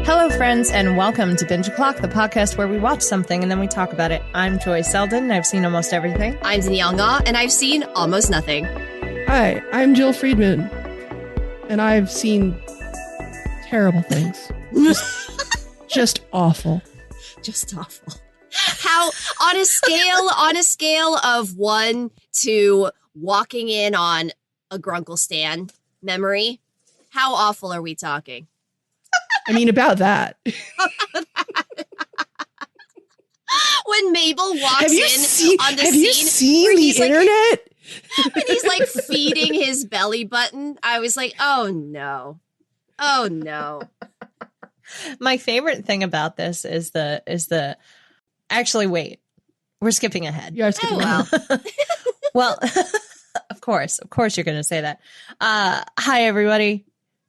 Hello, friends, and welcome to Binge O'Clock, the podcast where we watch something and then we talk about it. I'm Joy Selden, and I've seen almost everything. I'm Danielle, and I've seen almost nothing. Hi, I'm Jill Friedman, and I've seen terrible things. Just awful. Just awful. How, on a scale of 1 to walking in on a Grunkle Stan memory, how awful are we talking? I mean, about that. When Mabel walks on the have scene. You seen the internet? When he's like feeding his belly button, I was like, oh no. Oh no. My favorite thing about this is the actually, wait, we're skipping ahead. Yeah, skipping ahead. Well, of course you're going to say that. Hi, everybody.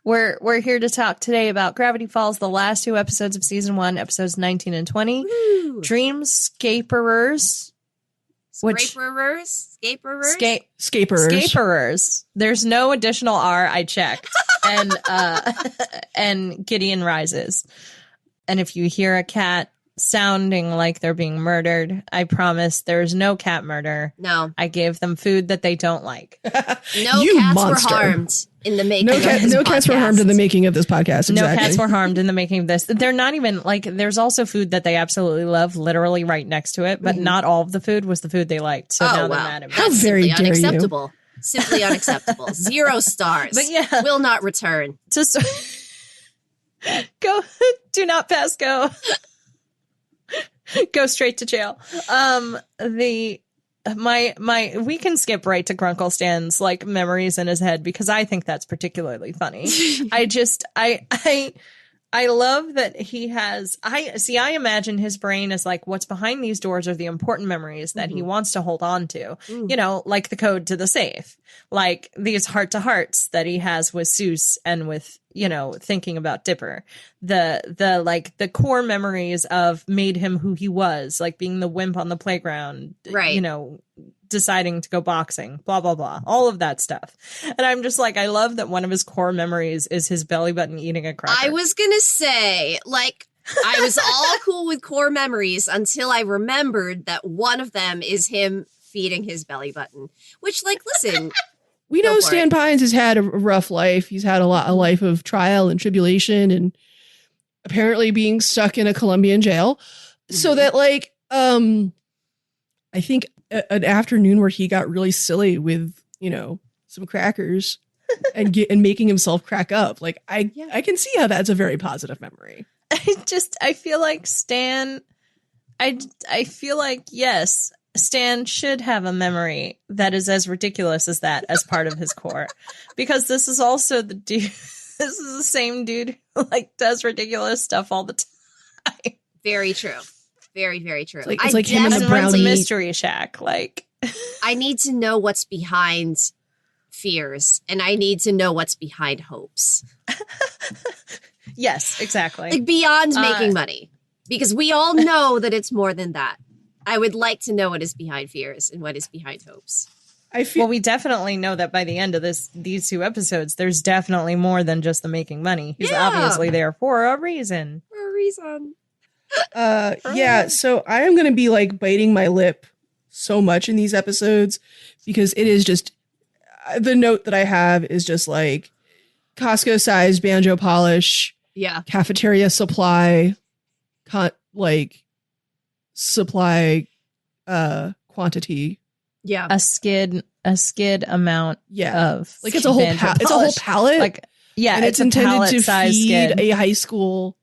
We're here to talk today about Gravity Falls, the last 2 episodes of season 1, episodes 19 and 20. Woo. Dreamscaperers. Scaperers. There's no additional R. I checked. And Gideon Rises. And if you hear a cat sounding like they're being murdered, I promise there's no cat murder. No. I gave them food that they don't like. No cats were harmed in the making of this podcast. No cats were harmed in the making of this podcast. Exactly. No cats were harmed in the making of this. They're not even like, there's also food that they absolutely love, literally right next to it, but not all of the food was the food they liked. So now they're mad at me. How very dare unacceptable. You. Simply unacceptable. 0 stars. But yeah. Will not return. Just go. Do not pass go. Go straight to jail. We can skip right to Grunkle Stan's like memories in his head because I think that's particularly funny. I love that he has, I imagine his brain is like, what's behind these doors are the important memories that he wants to hold on to, you know, like the code to the safe, like these heart to hearts that he has with Seuss and with, you know, thinking about Dipper, the core memories of made him who he was, like being the wimp on the playground, right? You know, deciding to go boxing, blah, blah, blah, all of that stuff. And I'm just like, I love that one of his core memories is his belly button eating a cracker. I was going to say, like, I was all cool with core memories until I remembered that one of them is him feeding his belly button, which, like, listen. We know Stan Pines has had a rough life. He's had a life of trial and tribulation and apparently being stuck in a Colombian jail. So that, like, I think an afternoon where he got really silly with, you know, some crackers and making himself crack up. Like, I can see how that's a very positive memory. I feel like Stan, I feel like, yes, Stan should have a memory that is as ridiculous as that as part of his core, because this is also the dude. This is the same dude who like does ridiculous stuff all the time. Very true. Very, very true. It's like him and the brownie Mystery Shack. Like, I need to know what's behind fears, and I need to know what's behind hopes. Yes, exactly. Like beyond making money, because we all know that it's more than that. I would like to know what is behind fears and what is behind hopes. Well, we definitely know that by the end of these 2 episodes, there's definitely more than just the making money. He's obviously there for a reason. Yeah, so I am going to be like biting my lip so much in these episodes because it is just, the note that I have is just like Costco-sized banjo polish, cafeteria supply, supply quantity. Yeah. A skid amount of like it's a whole palette. Like, yeah, and it's intended to feed skid. A high school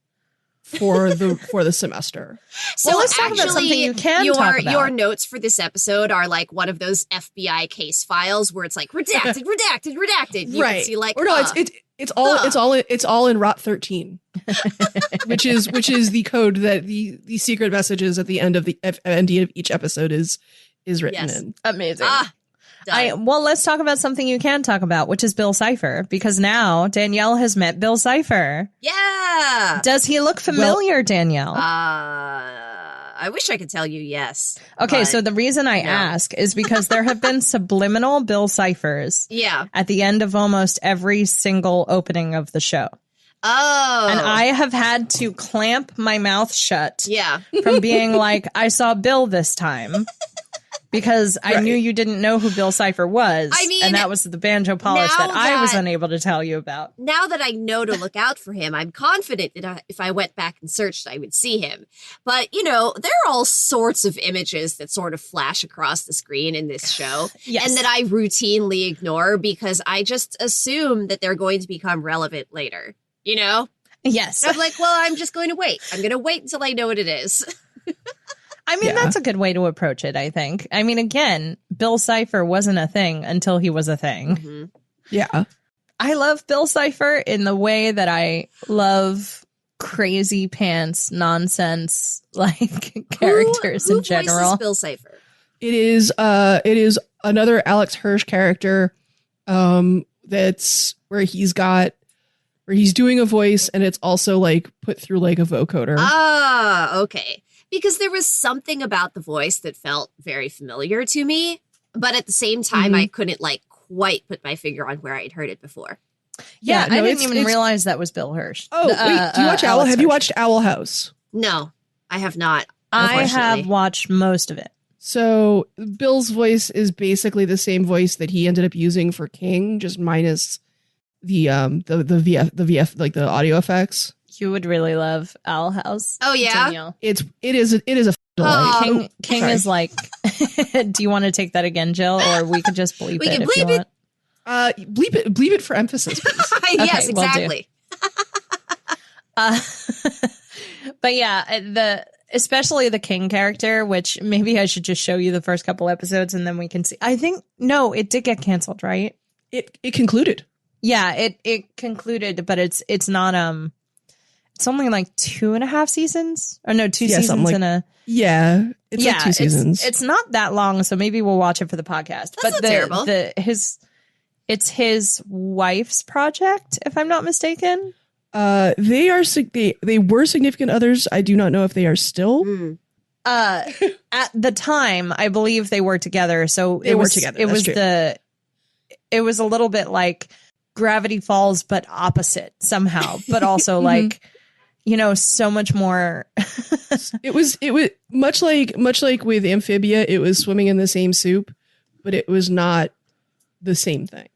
for the semester. So let's talk about something you can talk about. Your notes for this episode are like one of those FBI case files where it's like redacted. You can see like, or no, it's all in Rot 13, which is the code that the secret messages at the end of each episode is written in. Amazing. Well, let's talk about something you can talk about, which is Bill Cipher, because now Danielle has met Bill Cipher. Yeah. Does he look familiar, Danielle? I wish I could tell you yes. Okay, so the reason I ask is because there have been subliminal Bill Ciphers at the end of almost every single opening of the show. Oh. And I have had to clamp my mouth shut Yeah. from being like, I saw Bill this time. Because I knew you didn't know who Bill Cipher was. I mean, and that was the banjo polish that I was unable to tell you about. Now that I know to look out for him, I'm confident that if I went back and searched, I would see him. But, you know, there are all sorts of images that sort of flash across the screen in this show. Yes. And that I routinely ignore because I just assume that they're going to become relevant later. You know? Yes. And I'm like, well, I'm just going to wait. I'm going to wait until I know what it is. I mean, that's a good way to approach it, I think. I mean, again, Bill Cipher wasn't a thing until he was a thing. Mm-hmm. Yeah. I love Bill Cipher in the way that I love crazy pants, nonsense, like characters who in general. Voices Bill Cipher? It is another Alex Hirsch character. That's where he's doing a voice and it's also like put through like a vocoder. Ah, okay. Because there was something about the voice that felt very familiar to me, but at the same time, I couldn't like quite put my finger on where I'd heard it before. Yeah, I didn't even realize that was Bill Hirsch. Oh, wait, do you watch Owl? Have you watched Owl House? No, I have not. I have watched most of it. So Bill's voice is basically the same voice that he ended up using for King, just minus the VF like the audio effects. You would really love Owl House. Oh yeah, Danielle. It is a delight. King is like. Do you want to take that again, Jill, or we could just bleep We it can if bleep you it. want? Bleep it for emphasis, please. Yes, Okay, will do. exactly. But yeah, especially the King character, which maybe I should just show you the first couple episodes and then we can see. I think no, it did get canceled, right? It concluded. Yeah, it concluded, but it's not it's only like 2.5 seasons or no 2 seasons like, in a it's like 2 seasons. It's not that long, so maybe we'll watch it for the podcast. That's not terrible. It's his wife's project, if I'm not mistaken. They were significant others. I do not know if they are still. At the time, I believe they were together. So they were together. It was a little bit like Gravity Falls, but opposite somehow, but also like, you know, so much more. It was much like with Amphibia. It was swimming in the same soup, but it was not the same thing.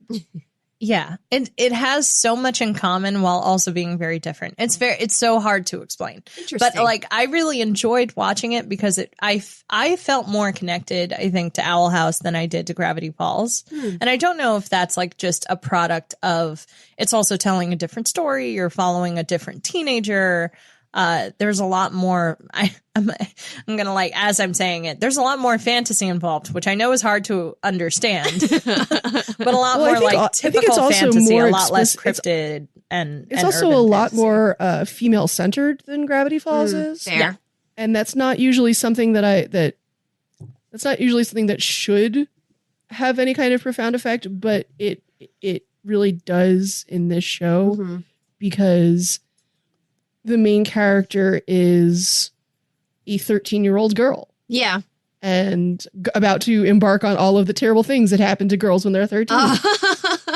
Yeah, it has so much in common while also being very different. It's so hard to explain. But like I really enjoyed watching it because I felt more connected, I think, to Owl House than I did to Gravity Falls. And I don't know if that's like just a product of it's also telling a different story, you're following a different teenager. There's a lot more. I'm gonna like as I'm saying it. There's a lot more fantasy involved, which I know is hard to understand, but a lot more like typical fantasy, a lot less cryptid, and it's also a lot more female centered than Gravity Falls is. Fair. Yeah, and that's not usually something that's not usually something that should have any kind of profound effect, but it really does in this show because the main character is a 13-year-old girl. Yeah. And about to embark on all of the terrible things that happen to girls when they're 13.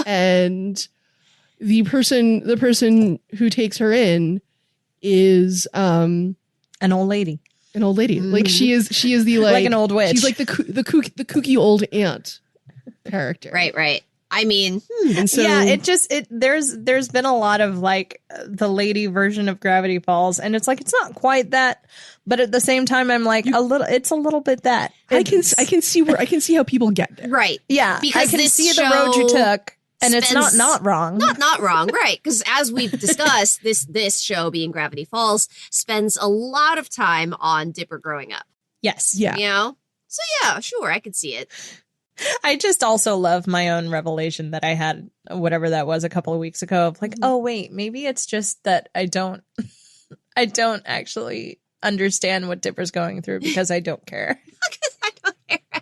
And the person who takes her in is an old lady. An old lady. Like she is the like an old witch. She's like the kooky old aunt character. Right. I mean, and so, yeah, there's been a lot of like the lady version of Gravity Falls, and it's like it's not quite that, but at the same time, I'm like it's a little bit that. I can see how people get there. Right. Yeah, because I can see the road you took, and it's not wrong. Not wrong, right? Because as we've discussed, this show being Gravity Falls spends a lot of time on Dipper growing up. Yes. Yeah. You know. So yeah, sure, I could see it. I just also love my own revelation that I had, whatever that was, a couple of weeks ago of like, oh wait, maybe it's just that I don't actually understand what Dipper's going through because I don't care. I don't care.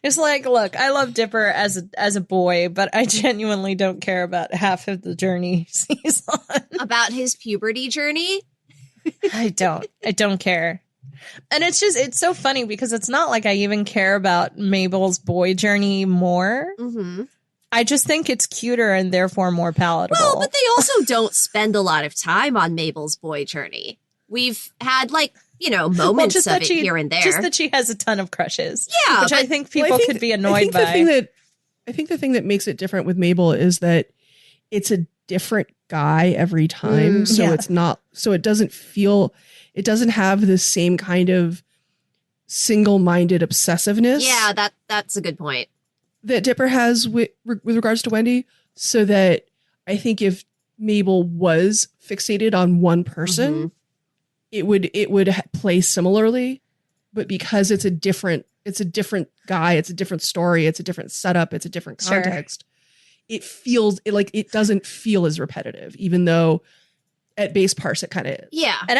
It's like, look, I love Dipper as a boy, but I genuinely don't care about half of the journey he's on. About his puberty journey? I don't care. And it's so funny because it's not like I even care about Mabel's boy journey more. I just think it's cuter and therefore more palatable. Well, but they also don't spend a lot of time on Mabel's boy journey. We've had moments of it here and there. Just that she has a ton of crushes. Yeah. Which I think people could be annoyed by. I think the thing that makes it different with Mabel is that it's a different guy every time. It's not, so it doesn't have the same kind of single-minded obsessiveness. Yeah, that's a good point. That Dipper has with regards to Wendy, so that I think if Mabel was fixated on one person, it would play similarly, but because it's a different guy, it's a different story, it's a different setup, it's a different context. Sure. It doesn't feel as repetitive, even though at base parse it kind of is. Yeah, and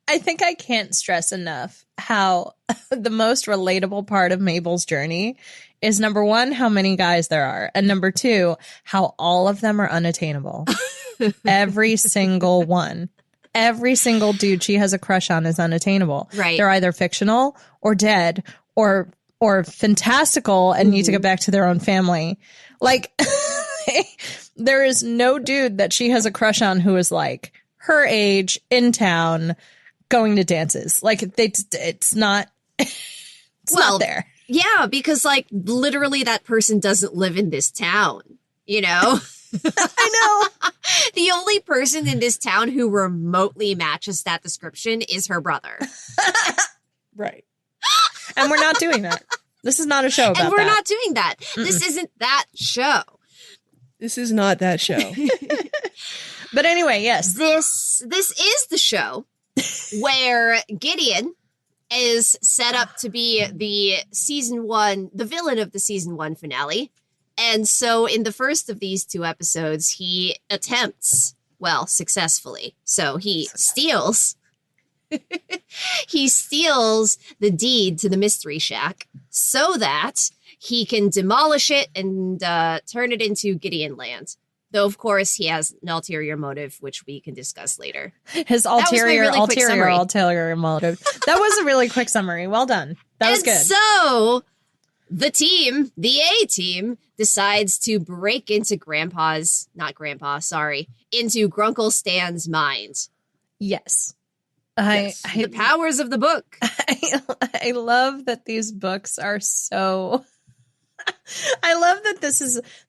I think I can't stress enough how the most relatable part of Mabel's journey is, number one, how many guys there are. And number two, how all of them are unattainable. Every single one. Every single dude she has a crush on is unattainable. Right. They're either fictional or dead or fantastical and need to get back to their own family. Like, there is no dude that she has a crush on who is like her age, in town, going to dances. Like, it's not not there. Yeah, because literally that person doesn't live in this town, I know. The only person in this town who remotely matches that description is her brother. Right. And we're not doing that. This is not a show about that. And we're not doing that. This isn't that show. This is not that show. But anyway, yes. This is the show where Gideon is set up to be the villain of the season 1 finale. And so in the first of these 2 episodes, he attempts, successfully. So he steals the deed to the Mystery Shack so that he can demolish it and turn it into Gideon Land. Though, of course, he has an ulterior motive, which we can discuss later. His ulterior motive. That was a really quick summary. Well done. That was good. So the A-team, decides to break into into Grunkle Stan's mind. Yes. The powers of the book. I love that these books are so... I love that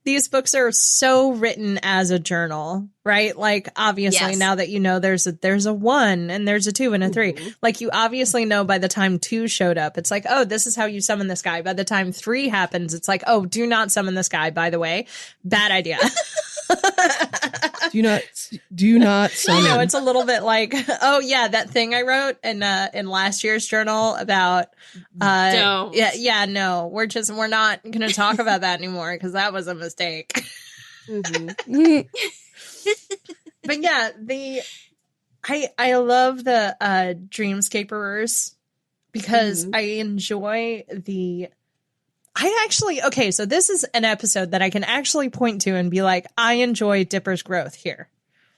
these books are so written as a journal, right? Like, obviously, now that you know there's a 1 and there's a 2 and a 3. Like, you obviously know by the time 2 showed up, it's like, oh, this is how you summon this guy. By the time 3 happens, it's like, oh, do not summon this guy, by the way. Bad idea. Do not summon. You know, it's a little bit like, oh yeah, that thing I wrote in last year's journal about don't. No, we're not gonna talk about that anymore because that was a mistake. But yeah, I love the Dreamscaperers because I enjoy so this is an episode that I can actually point to and be like, I enjoy Dipper's growth here.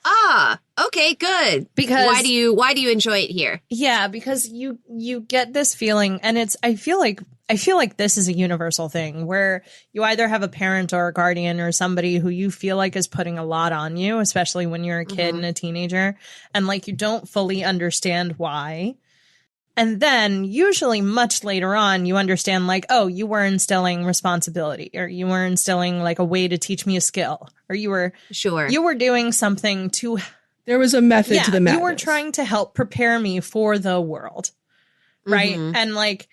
Ah, okay, good. Because why do you enjoy it here? Yeah, because you get this feeling, and I feel like this is a universal thing where you either have a parent or a guardian or somebody who you feel like is putting a lot on you, especially when you're a kid and a teenager, and like you don't fully understand why. And then usually much later on, you understand like, oh, you were instilling responsibility, or you were instilling like a way to teach me a skill, or you were doing something to. There was a method to the madness. You were trying to help prepare me for the world. Right. And like,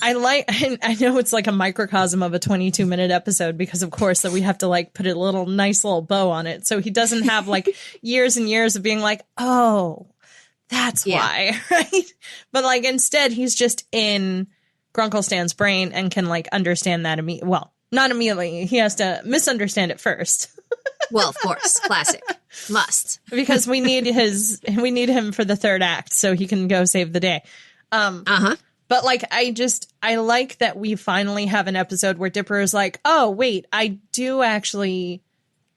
I know it's like a microcosm of a 22-minute episode because of course that we have to like put a nice little bow on it. So he doesn't have like years and years of being like, oh, that's why, right? But like instead, he's just in Grunkle Stan's brain and can like understand that immediately. Well, not immediately. He has to misunderstand it first. Well, of course, classic, must because we need him for the 3rd act so he can go save the day. But like I like that we finally have an episode where Dipper is like, oh wait, I do actually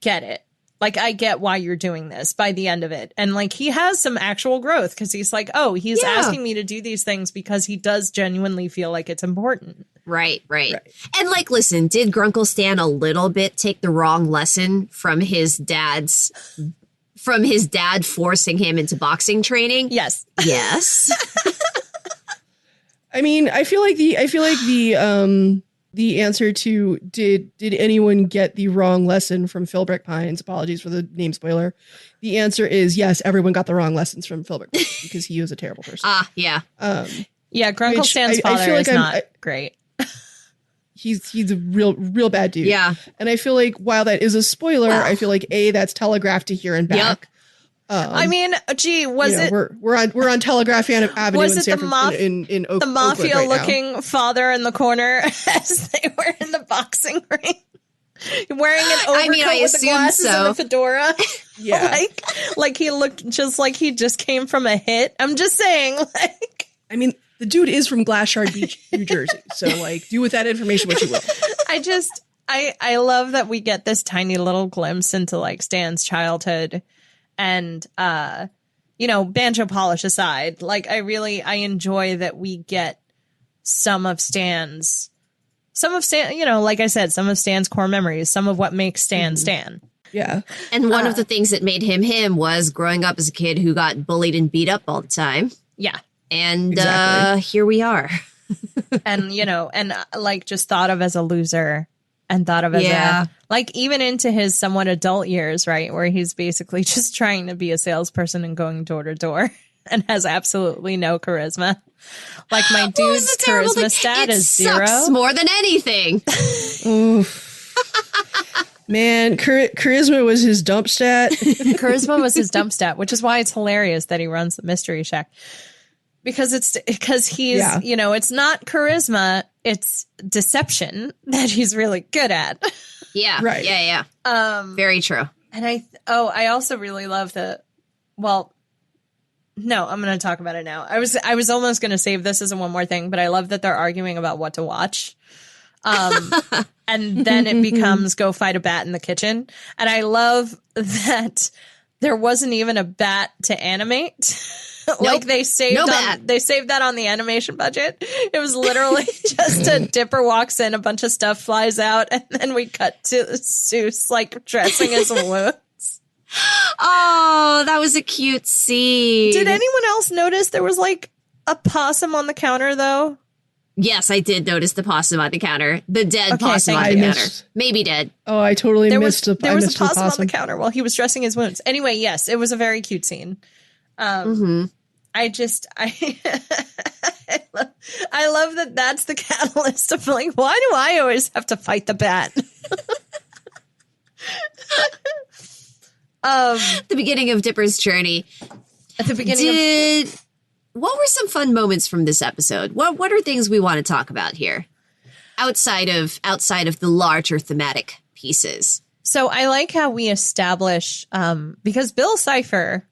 get it. Like, I get why you're doing this by the end of it. And, like, he has some actual growth because he's like, oh, he's asking me to do these things because he does genuinely feel like it's important. Right. And like, listen, did Grunkle Stan a little bit take the wrong lesson from his dad forcing him into boxing training? Yes. I mean, I feel like the answer to did anyone get the wrong lesson from Philbrick Pines? Apologies for the name spoiler. The answer is yes, everyone got the wrong lessons from Philbrick Pines because he was a terrible person. Yeah. Yeah, Grunkle Stan's father is not great. He's a real bad dude. Yeah. And I feel like while that is a spoiler, I feel like that's telegraphed to here and back. I mean, gee, was it? We're on Telegraph Avenue in San Francisco in Oakland. The mafia-looking father in the corner as they were in the boxing ring, wearing an overcoat with the glasses and the fedora. Yeah, like he looked just like he just came from a hit. I'm just saying, like. I mean, the dude is from Glassshard Beach, New Jersey. So, like, do with that information what you will. I love that we get this tiny little glimpse into like Stan's childhood. And, banjo polish aside, like, I enjoy that we get some of Stan's, like I said, some of Stan's core memories, some of what makes Stan Stan. Yeah. And one of the things that made him was growing up as a kid who got bullied and beat up all the time. Yeah. And here we are. And, like just thought of as a loser. And thought of as even into his somewhat adult years, right? Where he's basically just trying to be a salesperson and going door to door and has absolutely no charisma. Like my dude's charisma stat is 0. Sucks more than anything. Man, charisma was his dump stat. Charisma was his dump stat, which is why it's hilarious that he runs the Mystery Shack. Because he's, it's not charisma, it's deception that he's really good at. Yeah. Right. Yeah. Very true. And I also really love I'm going to talk about it now. I was almost going to save this as a one more thing, but I love that they're arguing about what to watch. And then it becomes go fight a bat in the kitchen. And I love that there wasn't even a bat to animate. Like they saved that on the animation budget. It was literally just a Dipper walks in, a bunch of stuff flies out, and then we cut to Seuss like dressing his wounds. Oh, that was a cute scene. Did anyone else notice there was like a possum on the counter though? Yes, I did notice the possum on the counter. The dead possum on the counter. Maybe dead. Oh, I totally missed the There was a possum on the counter while he was dressing his wounds. Anyway, yes, it was a very cute scene. I love that that's the catalyst of like, why do I always have to fight the bat? The beginning of Dipper's journey. At the beginning what were some fun moments from this episode? What are things we want to talk about here? Outside of the larger thematic pieces. So I like how we establish, because Bill Cipher,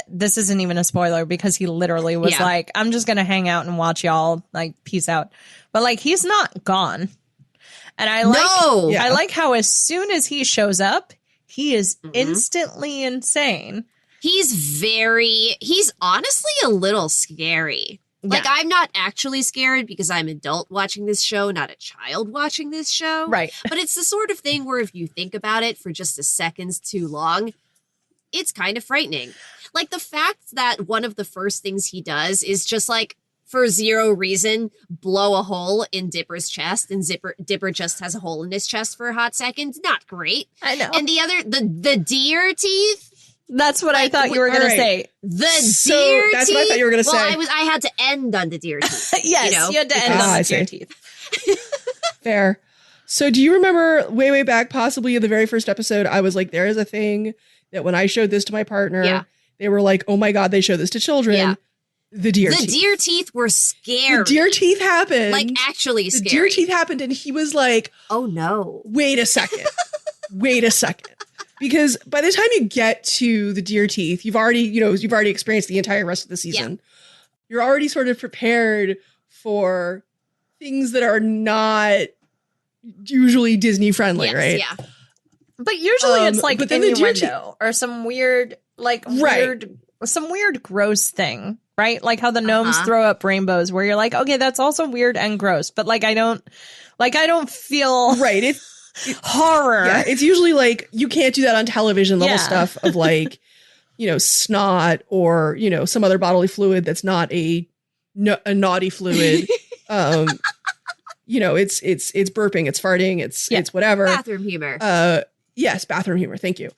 this isn't even a spoiler because he literally was like, I'm just going to hang out and watch y'all, like, peace out. But like, he's not gone. And I like how as soon as he shows up, he is instantly insane. He's honestly a little scary. Like, I'm not actually scared because I'm an adult watching this show, not a child watching this show. Right. But it's the sort of thing where if you think about it for just a second too long, it's kind of frightening. Like the fact that one of the first things he does is just like, for zero reason, blow a hole in Dipper's chest, and Dipper just has a hole in his chest for a hot second. Not great. I know. And the other, the deer teeth. That's what I thought you were going to say. The deer teeth. That's what I thought you were going to say. Well, I had to end on the deer teeth. Yes, you had to end on the deer teeth. Fair. So do you remember way back, possibly in the very first episode, I was like, there is a thing that when I showed this to my partner, they were like, oh my God, they show this to children. Yeah. The deer teeth. The deer teeth were scary. The deer teeth happened. Like, actually scary. The deer teeth happened, and he was like, oh no. Wait a second. Wait a second. Because by the time you get to the deer teeth, you've already experienced the entire rest of the season. Yeah. You're already sort of prepared for things that are not usually Disney friendly, right? Yeah. But usually it's like innuendo or some weird, some weird gross thing, right? Like how the gnomes throw up rainbows, where you're like, okay, that's also weird and gross, but like I don't feel right. It's horror. Yeah, it's usually like you can't do that on television level stuff of like, snot or some other bodily fluid that's not a naughty fluid. It's burping, it's farting, it's whatever. Bathroom humor. Yes, bathroom humor. Thank you.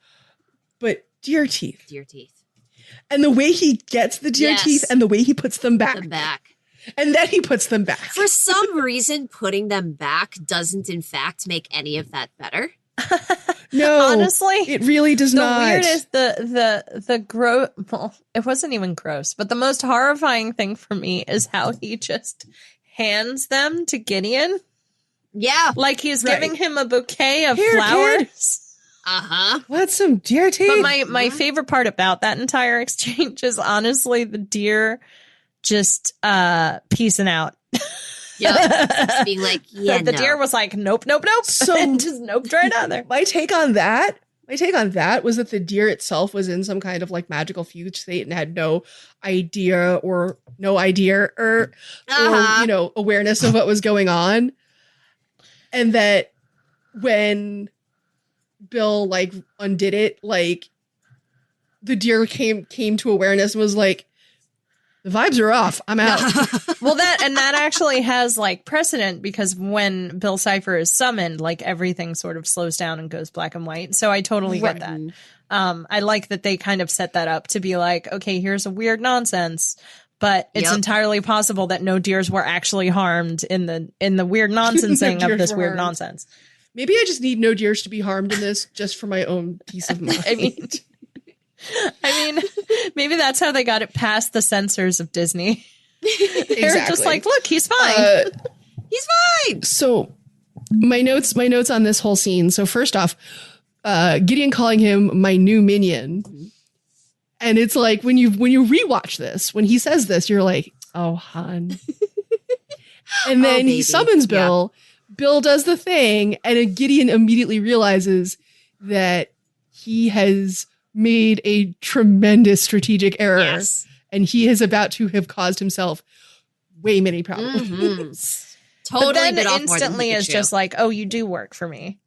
But deer teeth. Deer teeth. And the way he gets the deer teeth and the way he puts them back. And then he puts them back. For some reason, putting them back doesn't, in fact, make any of that better. No, honestly, it really does not. The weirdest, the gross. Well, it wasn't even gross, but the most horrifying thing for me is how he just hands them to Gideon. Yeah, like he's giving him a bouquet of flowers. Kid. What's some deer teeth? But my favorite part about that entire exchange is honestly the deer just peacing out. Yeah, being like, the deer was like, nope. So and just noped right out there. My take on that was that the deer itself was in some kind of like magical fugue state and had no idea or awareness of what was going on, and that when Bill like undid it, like the deer came to awareness and was like, the vibes are off. I'm out. Well, that actually has like precedent, because when Bill Cipher is summoned, like everything sort of slows down and goes black and white. So I totally get that. I like that they kind of set that up to be like, okay, here's a weird nonsense, but it's entirely possible that no deers were actually harmed in the weird nonsensing of this weird nonsense. Maybe I just need no deers to be harmed in this, just for my own peace of mind. I mean, maybe that's how they got it past the censors of Disney. They're just like, look, he's fine. He's fine. So my notes on this whole scene. So first off, Gideon calling him my new minion. And it's like when you rewatch this, when he says this, you're like, oh, hon. And then he summons Bill. Yeah. Bill does the thing, and Gideon immediately realizes that he has made a tremendous strategic error, and he is about to have caused himself way many problems. Totally, but then instantly is just like, "Oh, you do work for me,"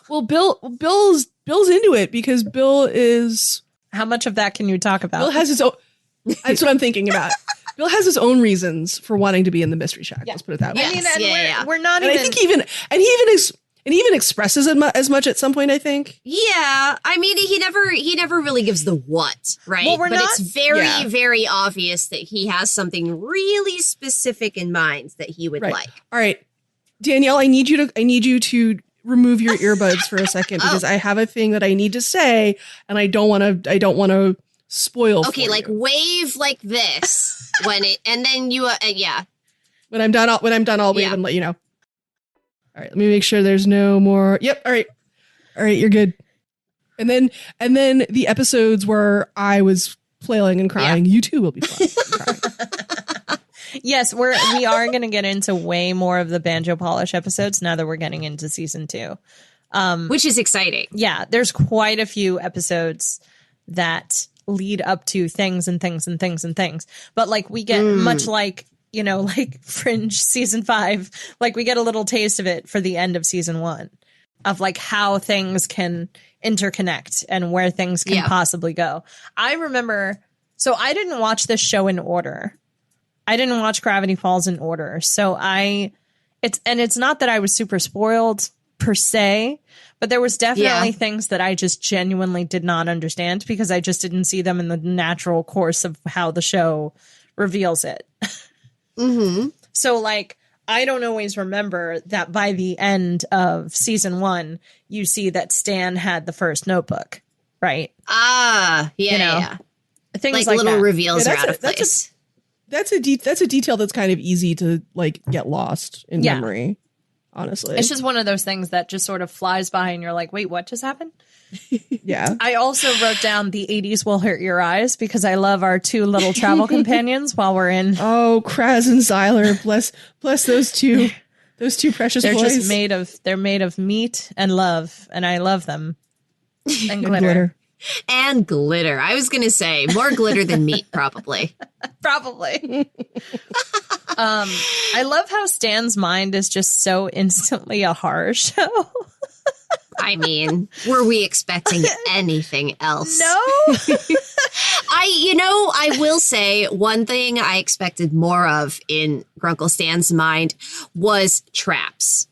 Well, Bill's into it because Bill is. How much of that can you talk about? Bill has his own. That's what I'm thinking about. Bill has his own reasons for wanting to be in the Mystery Shack. Let's put it that way. I mean, we're not even. I think he even expresses it as much at some point, I think. Yeah. I mean, he never really gives the what, right? Well, it's very, very obvious that he has something really specific in mind that he would like. All right. Danielle, I need you to remove your earbuds for a second because I have a thing that I need to say and I don't want to spoil. Okay, like wave like this and then you When I'm done, I'll wave and let you know. All right, let me make sure there's no more. Yep. All right, you're good. And then the episodes where I was flailing and crying, you too will be crying. Yes, we are going to get into way more of the Banjo Polish episodes now that we're getting into season 2, which is exciting. Yeah, there's quite a few episodes that lead up to things and things and things and things. But like we get much like, like Fringe season 5, like we get a little taste of it for the end of season 1 of like how things can interconnect and where things can possibly go. I remember, so I didn't watch this show in order. I didn't watch Gravity Falls in order. So it's not that I was super spoiled per se, but there was definitely things that I just genuinely did not understand because I just didn't see them in the natural course of how the show reveals it. Mm-hmm. So like, I don't always remember that by the end of season 1, you see that Stan had the first notebook, right? Yeah. Things like little that. reveals are out of place. That's a detail that's kind of easy to like get lost in memory. Honestly, it's just one of those things that just sort of flies by and you're like, wait, what just happened? Yeah. I also wrote down the 80s will hurt your eyes because I love our 2 little travel companions while we're in. Oh, Kraz and Zyler. Bless those two precious they're boys. They're made of meat and love, and I love them. And glitter. And glitter. I was going to say more glitter than meat, probably. Probably. I love how Stan's mind is just so instantly a horror show. I mean, were we expecting anything else? No. I will say one thing I expected more of in Grunkle Stan's mind was traps.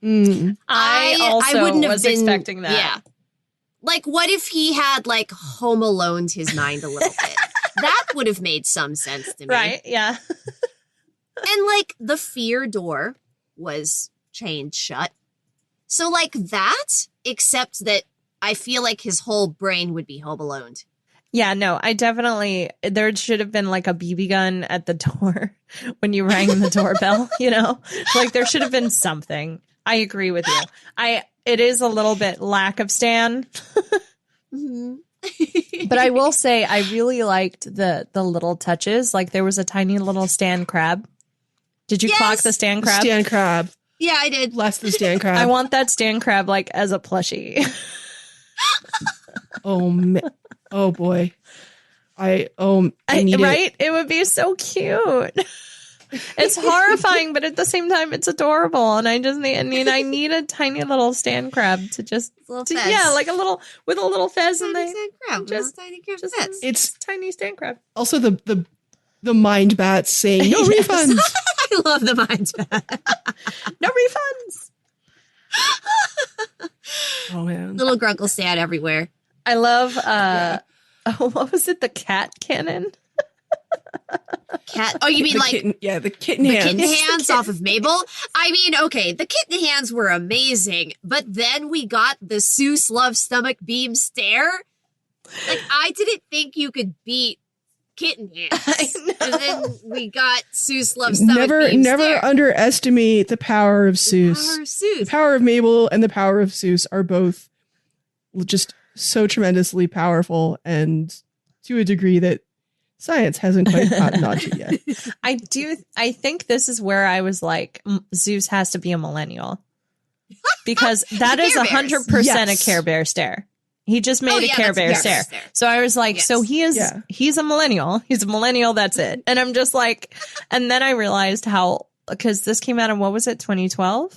I also wouldn't have was been expecting that. Yeah. Like, what if he had, like, Home Aloned his mind a little bit? That would have made some sense to me. Right, yeah. And, like, the fear door was chained shut. So, like, that, except that I feel like his whole brain would be Home Aloned. Yeah, no, there should have been like a BB gun at the door when you rang the doorbell, Like there should have been something. I agree with you. It is a little bit lack of Stan. But I will say I really liked the little touches. Like there was a tiny little Stan crab. Did you clock the Stan crab? Stan crab. Yeah, I did. Bless the Stan crab. I want that Stan crab like as a plushie. Oh man. Oh boy. I need right? It would be so cute. It's horrifying, but at the same time, it's adorable. And I need a tiny little Stan crab to just, like with a little fez and tiny Stan crab. Just tiny crab just fez. It's tiny Stan crab. Also the mind bats saying no refunds. I love the mind bat. No refunds. Oh man. Little Grunkle Stan everywhere. I love what was it? The cat cannon? Cat. Oh, you mean the like kitten, the kitten hands. Kitten hands off of Mabel? I mean, okay, the kitten hands were amazing, but then we got the Seuss love stomach beam stare. Like, I didn't think you could beat kitten hands. I know. And then we got Seuss love stomach beam Never stare. underestimate the power of Seuss. Power of Seuss. The power of Mabel and the power of Seuss are both just so tremendously powerful, and to a degree that science hasn't quite gotten onto yet. I think this is where I was like, Zeus has to be a millennial. Because that is 100% a Care Bear stare. He just made a Care Bear stare. So I was like, so he's a millennial. He's a millennial. That's it. And I'm just like, and then I realized because this came out in, what was it? 2012?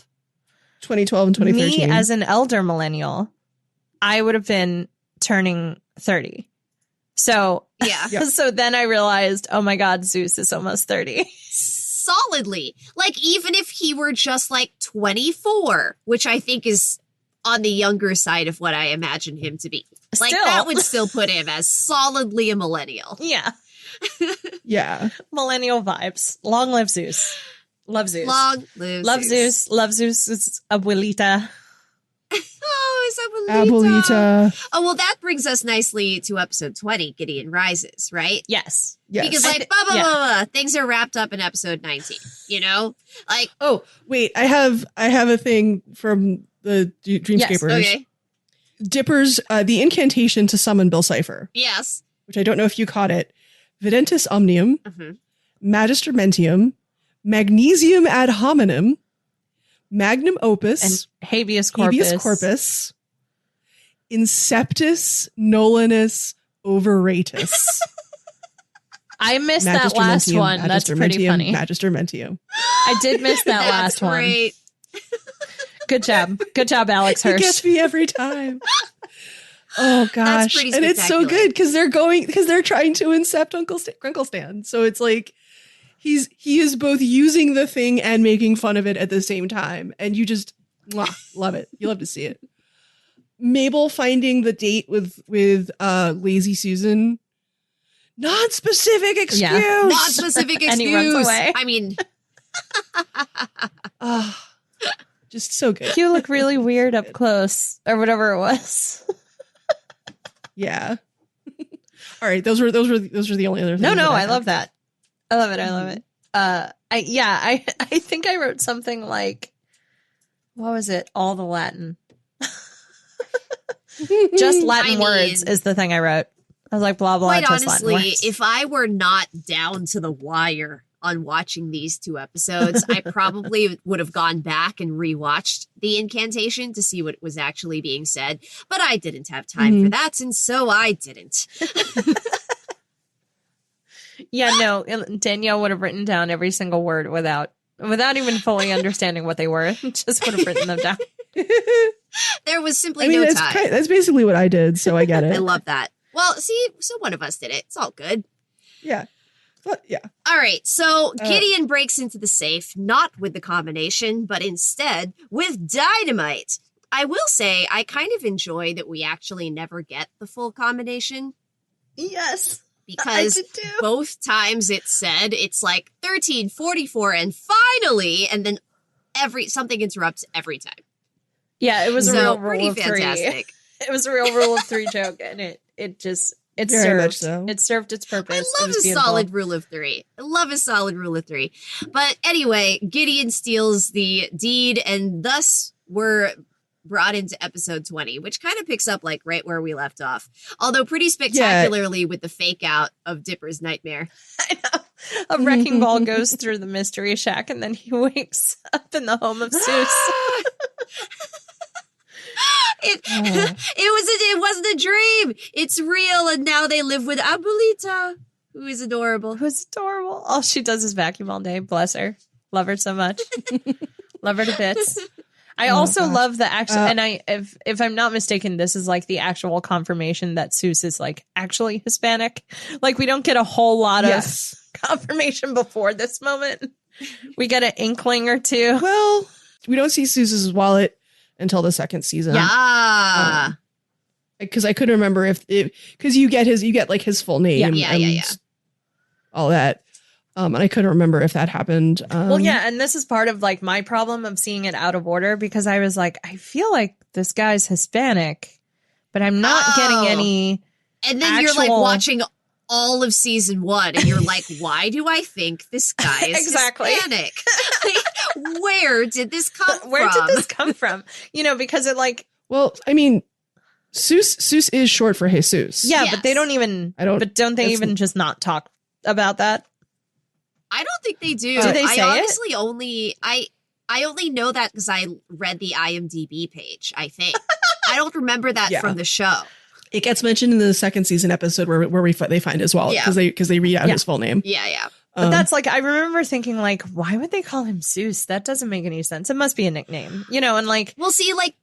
2012 and 2013. Me as an elder millennial, I would have been turning 30. So, so then I realized, oh my God, Zeus is almost 30. Solidly. Like, even if he were just like 24, which I think is on the younger side of what I imagine him to be. Like, that would still put him as solidly a millennial. Yeah. Yeah. Millennial vibes. Long live Zeus. Love Zeus. Long live Love Zeus. Love Zeus' abuelita. Oh, it's Abuelita. Abuelita. Oh, well, that brings us nicely to episode 20, Gideon Rises, right? Yes. Because, like, blah, things are wrapped up in episode 19, Like, oh, wait, I have a thing from the Dreamscapers. Yes, okay. Dipper's, the incantation to summon Bill Cipher. Yes. Which I don't know if you caught it. Videntis omnium, Magister mentium, magnesium ad hominem, magnum opus, and habeas corpus, inceptus nolinus overatus. I missed that last one. That's pretty mentium, funny. Magister mentium. I did miss that last great. one. Good job, Alex Hirsch. It gets me every time. Oh gosh, pretty and it's so good because they're trying to incept Uncle Stan. So it's like he is both using the thing and making fun of it at the same time, and you just love it. You love to see it. Mabel finding the date with Lazy Susan. Non-specific excuse. Yeah. Non-specific excuse. And he runs away. I mean, just so good. You look really weird up close, or whatever it was. Yeah. All right. Those were the only other things. No, I love that. I love it. I think I wrote something like, what was it? All the Latin. Just Latin words is the thing I wrote. I was like, blah, blah, quite just honestly, Latin words. if I were not down to the wire on watching these 2 episodes. I probably would have gone back and rewatched the incantation to see what was actually being said, but I didn't have time for that, and so I didn't. Yeah, no, Danielle would have written down every single word without even fully understanding what they were. Just would have written them down. There was simply no time. That's basically what I did, so I get it. I love that. Well, see, so one of us did it. It's all good. Yeah. But, yeah. All right, so Gideon breaks into the safe, not with the combination, but instead with dynamite. I will say, I kind of enjoy that we actually never get the full combination. Yes. Because both times it's said, it's like 1344 and finally, and then something interrupts every time. Yeah, it was a real rule pretty of fantastic. 3. It was a real rule of 3 joke, and it Very served. much so. It served its purpose. I love a solid rule of 3. But anyway, Gideon steals the deed, and thus we're brought into episode 20, which kind of picks up like right where we left off. Although pretty spectacularly with the fake out of Dipper's nightmare. I know. A wrecking ball goes through the mystery shack, and then he wakes up in the home of Seuss. It wasn't a dream. It's real, and now they live with Abuelita, who is adorable. Who's adorable. All she does is vacuum all day. Bless her. Love her so much. Love her to bits. I also love the actual, and if I'm not mistaken, this is like the actual confirmation that Seuss is like actually Hispanic. Like we don't get a whole lot of confirmation before this moment. We get an inkling or 2. Well, we don't see Seuss's wallet until the 2nd season. Yeah. Because I couldn't remember because you get like his full name. Yeah. All that. And I couldn't remember if that happened. Well, yeah, and this is part of like my problem of seeing it out of order because I was like, I feel like this guy's Hispanic, but I'm not getting any. And then you're like watching all of season 1, and you're like, why do I think this guy is Hispanic? Like, where did this come from? Where did this come from? You know, because it like. Well, I mean, Seuss is short for Jesus. Yeah, yes. But they don't even. Don't they even just not talk about that? I don't think they do. Do they say I honestly I only know that because I read the IMDb page, I think. I don't remember that from the show. It gets mentioned in the 2nd season episode where they find his wallet because they read out his full name. Yeah. But that's like, I remember thinking like, why would they call him Seuss? That doesn't make any sense. It must be a nickname, you know, and like. Well, see, like,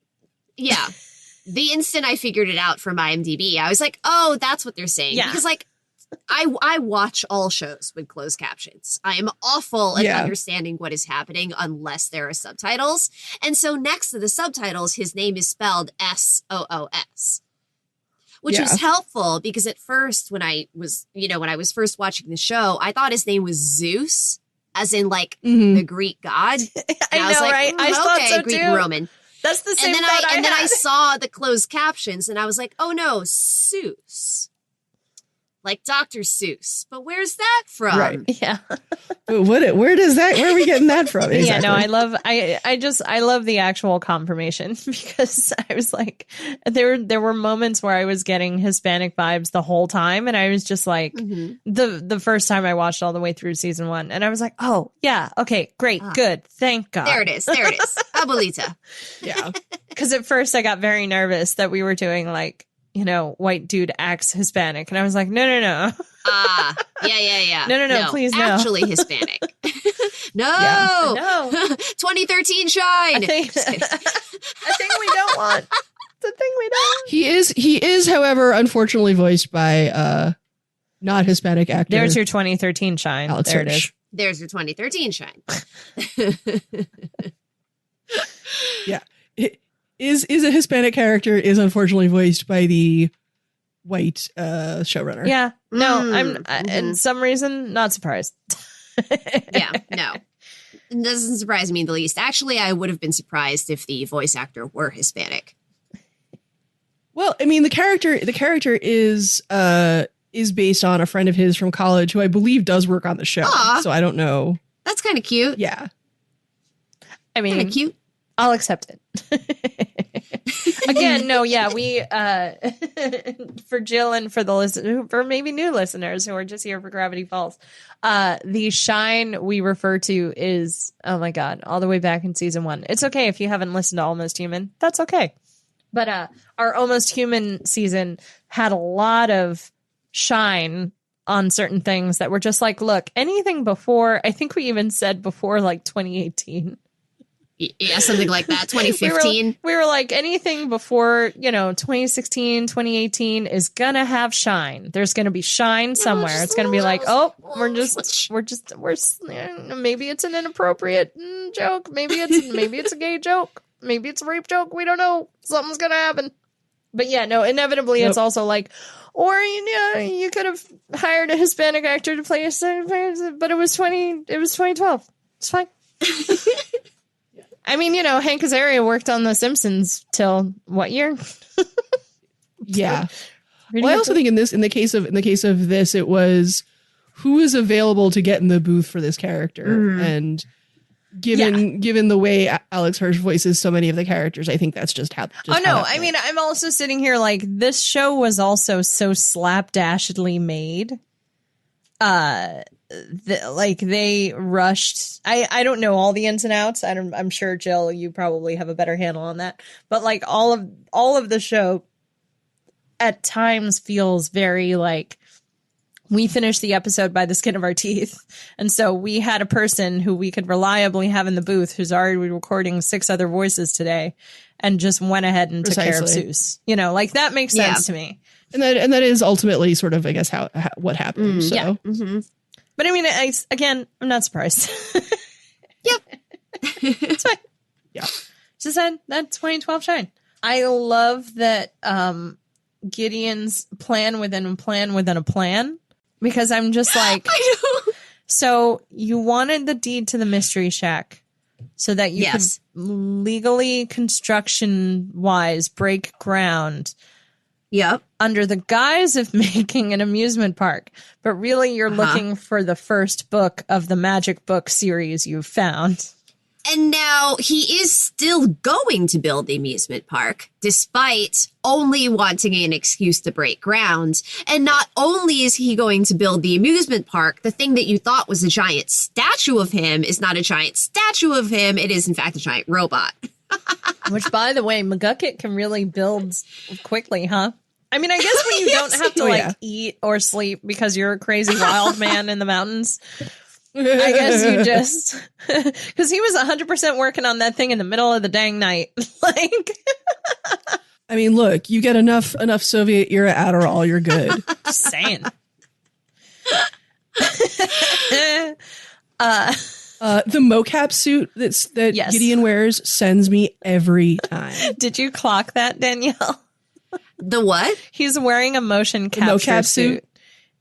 yeah. The instant I figured it out from IMDb, I was like, oh, that's what they're saying. Yeah. Because like, I watch all shows with closed captions. I am awful at understanding what is happening unless there are subtitles. And so next to the subtitles, his name is spelled SOOS, which was helpful because at first when I was first watching the show, I thought his name was Zeus, as in like the Greek god. I was like, right? I thought so Greek too. Roman. That's the same and then I saw the closed captions and I was like, oh no, Seuss. Like Dr. Seuss, but where's that from? Right. Yeah. Where are we getting that from? Exactly. Yeah, no, I love the actual confirmation because I was like, there were moments where I was getting Hispanic vibes the whole time. And I was just like, the first time I watched all the way through season 1 and I was like, oh yeah. Okay, great. Good. Thank God. There it is. Abuelita. Yeah. Cause at first I got very nervous that we were doing like, you know, white dude acts Hispanic. And I was like, no. Yeah. No, please no. Actually Hispanic. No. 2013 shine. I think we don't want. The thing we don't. He is, however, unfortunately voiced by not Hispanic actor. There's your 2013 shine. Alex there Hirsch. It is. There's your 2013 shine. Yeah. Is a Hispanic character is unfortunately voiced by the white showrunner. Yeah. No, I'm in some reason not surprised. Yeah, no. It doesn't surprise me in the least. Actually, I would have been surprised if the voice actor were Hispanic. Well, I mean, the character is based on a friend of his from college who I believe does work on the show. Aww. So I don't know. That's kind of cute. Yeah. I mean, kind of cute. I'll accept it. Again, no, yeah, we for Jill and for the for maybe new listeners who are just here for Gravity Falls, the shine we refer to is, oh my god, all the way back in season 1. It's okay if you haven't listened to Almost Human, that's okay. But our Almost Human season had a lot of shine on certain things that were just like, look, anything before, I think we even said before like 2018. Yeah, something like that. 2015. We were like, anything before, 2016, 2018 is gonna have shine. There's gonna be shine somewhere. It's gonna be like, oh, we're maybe it's an inappropriate joke. Maybe it's a gay joke. Maybe it's a rape joke. We don't know. Something's gonna happen. But yeah, no, inevitably it's also like, or you could have hired a Hispanic actor to play but it was 2012. It's fine. I mean, Hank Azaria worked on The Simpsons till what year? Yeah. Well, I also think in the case of this, it was who is available to get in the booth for this character, and given the way Alex Hirsch voices so many of the characters, I think that's just how. I mean, I'm also sitting here like this show was also so slapdashedly made. They rushed. I don't know all the ins and outs. I'm sure, Jill, you probably have a better handle on that. But like all of the show at times feels very like we finished the episode by the skin of our teeth. And so we had a person who we could reliably have in the booth who's already recording 6 other voices today and just went ahead and took care of Seuss. Like that makes sense to me. And that is ultimately sort of, I guess, how what happened. So. Yeah. Mm-hmm. But I mean, I'm not surprised. Yep. It's fine. Yeah. Just that 2012 shine. I love that Gideon's plan within a plan, because I'm just like, I know. So you wanted the deed to the Mystery Shack so that you could legally, construction-wise, break ground. Yep. Under the guise of making an amusement park. But really, you're looking for the first book of the magic book series you've found. And now he is still going to build the amusement park, despite only wanting an excuse to break ground. And not only is he going to build the amusement park, the thing that you thought was a giant statue of him is not a giant statue of him. It is, in fact, a giant robot. Which, by the way, McGucket can really build quickly, huh? I mean, I guess when you don't have to eat or sleep because you're a crazy wild man in the mountains, I guess you just, because he was 100% working on that thing in the middle of the dang night. Like, I mean, look, you get enough Soviet era Adderall, you're good. Just saying. The mocap suit that Gideon wears sends me every time. Did you clock that, Danielle? The what? He's wearing a motion capture suit.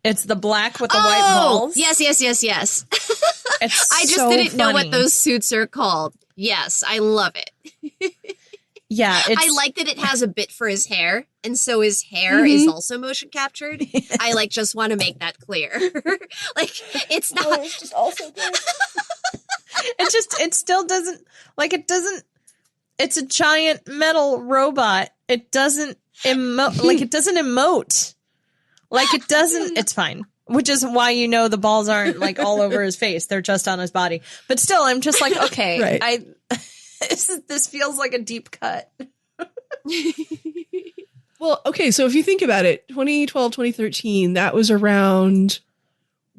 It's the black with the white balls. Yes. It's I just didn't know what those suits are called. Yes, I love it. Yeah. I like that it has a bit for his hair, and so his hair is also motion captured. I just want to make that clear. It's not. It's just also good. It still doesn't, it's a giant metal robot. It doesn't emote. It doesn't emote. It doesn't, it's fine. Which is why the balls aren't all over his face. They're just on his body. But still, I'm just like, okay, right. This feels like a deep cut. Well, okay, so if you think about it, 2012, 2013, that was around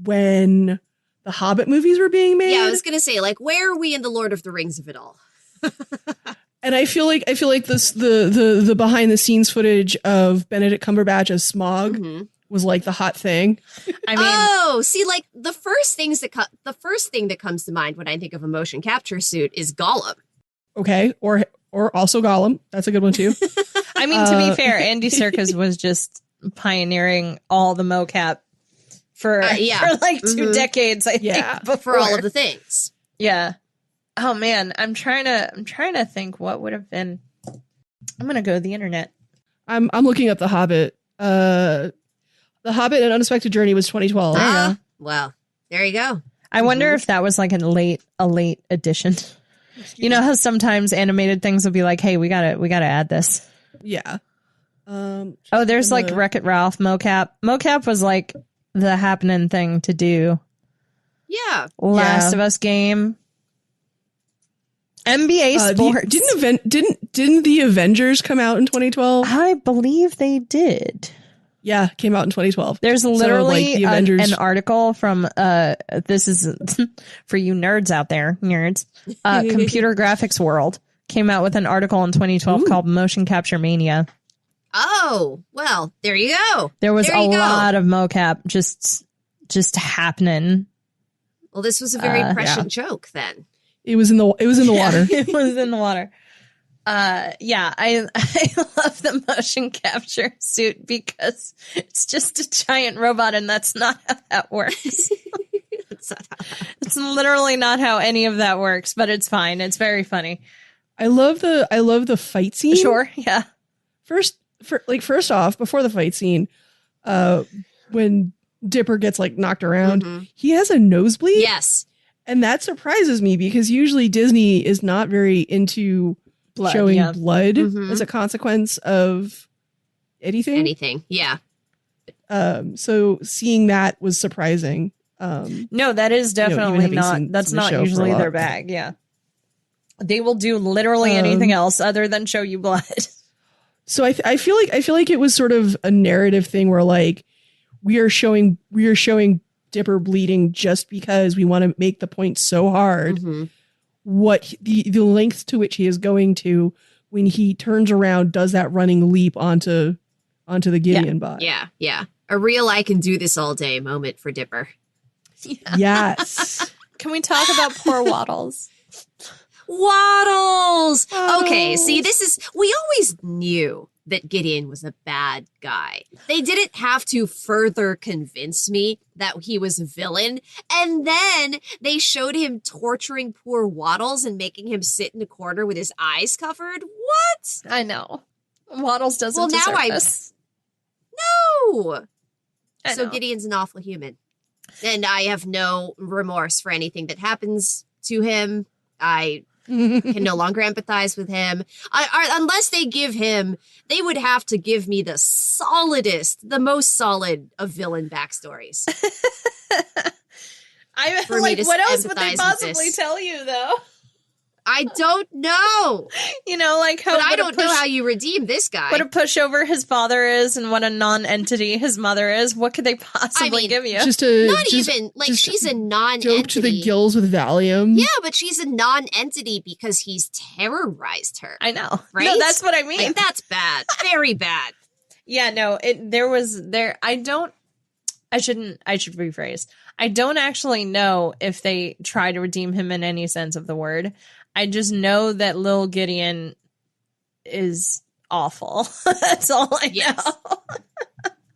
when the Hobbit movies were being made. Yeah, I was going to say, where are we in the Lord of the Rings of it all? And I feel like this the behind the scenes footage of Benedict Cumberbatch as Smaug was the hot thing. I mean, the first thing that comes to mind when I think of a motion capture suit is Gollum. Okay, or also Gollum. That's a good one too. I mean, to be fair, Andy Serkis was just pioneering all the mocap for 2 decades. I think before. For all of the things. Yeah. Oh man, I'm trying to think what would have been. I'm gonna go to the internet. I'm looking up The Hobbit. The Hobbit: An Unexpected Journey was 2012. Well, there you go. I wonder if that was a late edition. You know how sometimes animated things will be like, "Hey, we gotta add this." Yeah. Oh, there's like Wreck-It Ralph, mocap. Mocap was like the happening thing to do. Yeah. Last of Us game. NBA Sports. Didn't the Avengers come out in 2012? I believe they did. Yeah, came out in 2012. There's literally the Avengers... an article from this is for you nerds out there, Computer Graphics World came out with an article in 2012 called Motion Capture Mania. Oh, well, there you go. There was a lot of mocap just happening. Well, this was a very prescient joke then. It was in the water. It was in the water. I love the motion capture suit because it's just a giant robot, and that's not how that works. It's literally not how any of that works, but it's fine. It's very funny. I love the fight scene. Sure, yeah. First off, before the fight scene, when Dipper gets like knocked around, he has a nosebleed. Yes. And that surprises me because usually Disney is not very into showing blood as a consequence of anything. Anything, yeah. So seeing that was surprising. No, that is definitely not. That's not usually their bag. Yeah, they will do literally anything else other than show you blood. So I feel like it was sort of a narrative thing where like we are showing Dipper bleeding just because we want to make the point so hard. What the length to which he is going to when he turns around, does that running leap onto the Gideon bot. Yeah. A real I can do this all day moment for Dipper. Yeah. Yes. Can we talk about poor Waddles? Waddles! Okay, see, we always knew that Gideon was a bad guy. They didn't have to further convince me that he was a villain. And then they showed him torturing poor Waddles and making him sit in a corner with his eyes covered. What? I know. Waddles doesn't deserve this. No! So Gideon's an awful human. And I have no remorse for anything that happens to him. I can no longer empathize with him. Unless they would have to give me the most solid of villain backstories. What else would they possibly tell you, though? I don't know. How. But I don't know how you redeem this guy. What a pushover his father is, and what a non-entity his mother is. What could they possibly give you? She's a non-entity. Doped to the gills with Valium. Yeah, but she's a non-entity because he's terrorized her. I know, right? No, that's what I mean. Like, that's bad, very bad. Yeah, no. I should rephrase. I don't actually know if they try to redeem him in any sense of the word. I just know that Lil Gideon is awful. That's all I know.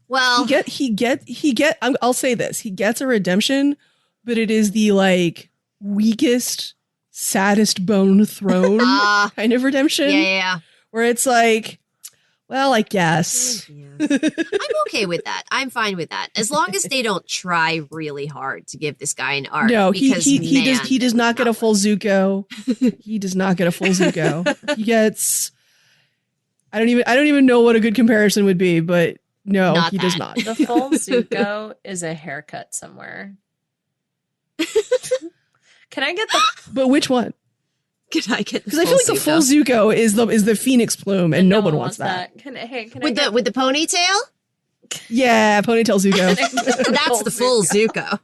Well, I'll say this. He gets a redemption, but it is the like weakest, saddest bone thrown kind of redemption. Yeah. Where it's like, well, I guess. I'm okay with that. I'm fine with that. As long as they don't try really hard to give this guy an arc. No, he does not get a full Zuko. He does not get a full Zuko. He gets I don't even know what a good comparison would be, but no, he does not. The full Zuko is a haircut somewhere. Can I get the But which one? Can I get because I feel like the full Zuko is the phoenix plume, and no one wants that. Can I with the ponytail? Yeah, ponytail Zuko. That's the full Zuko.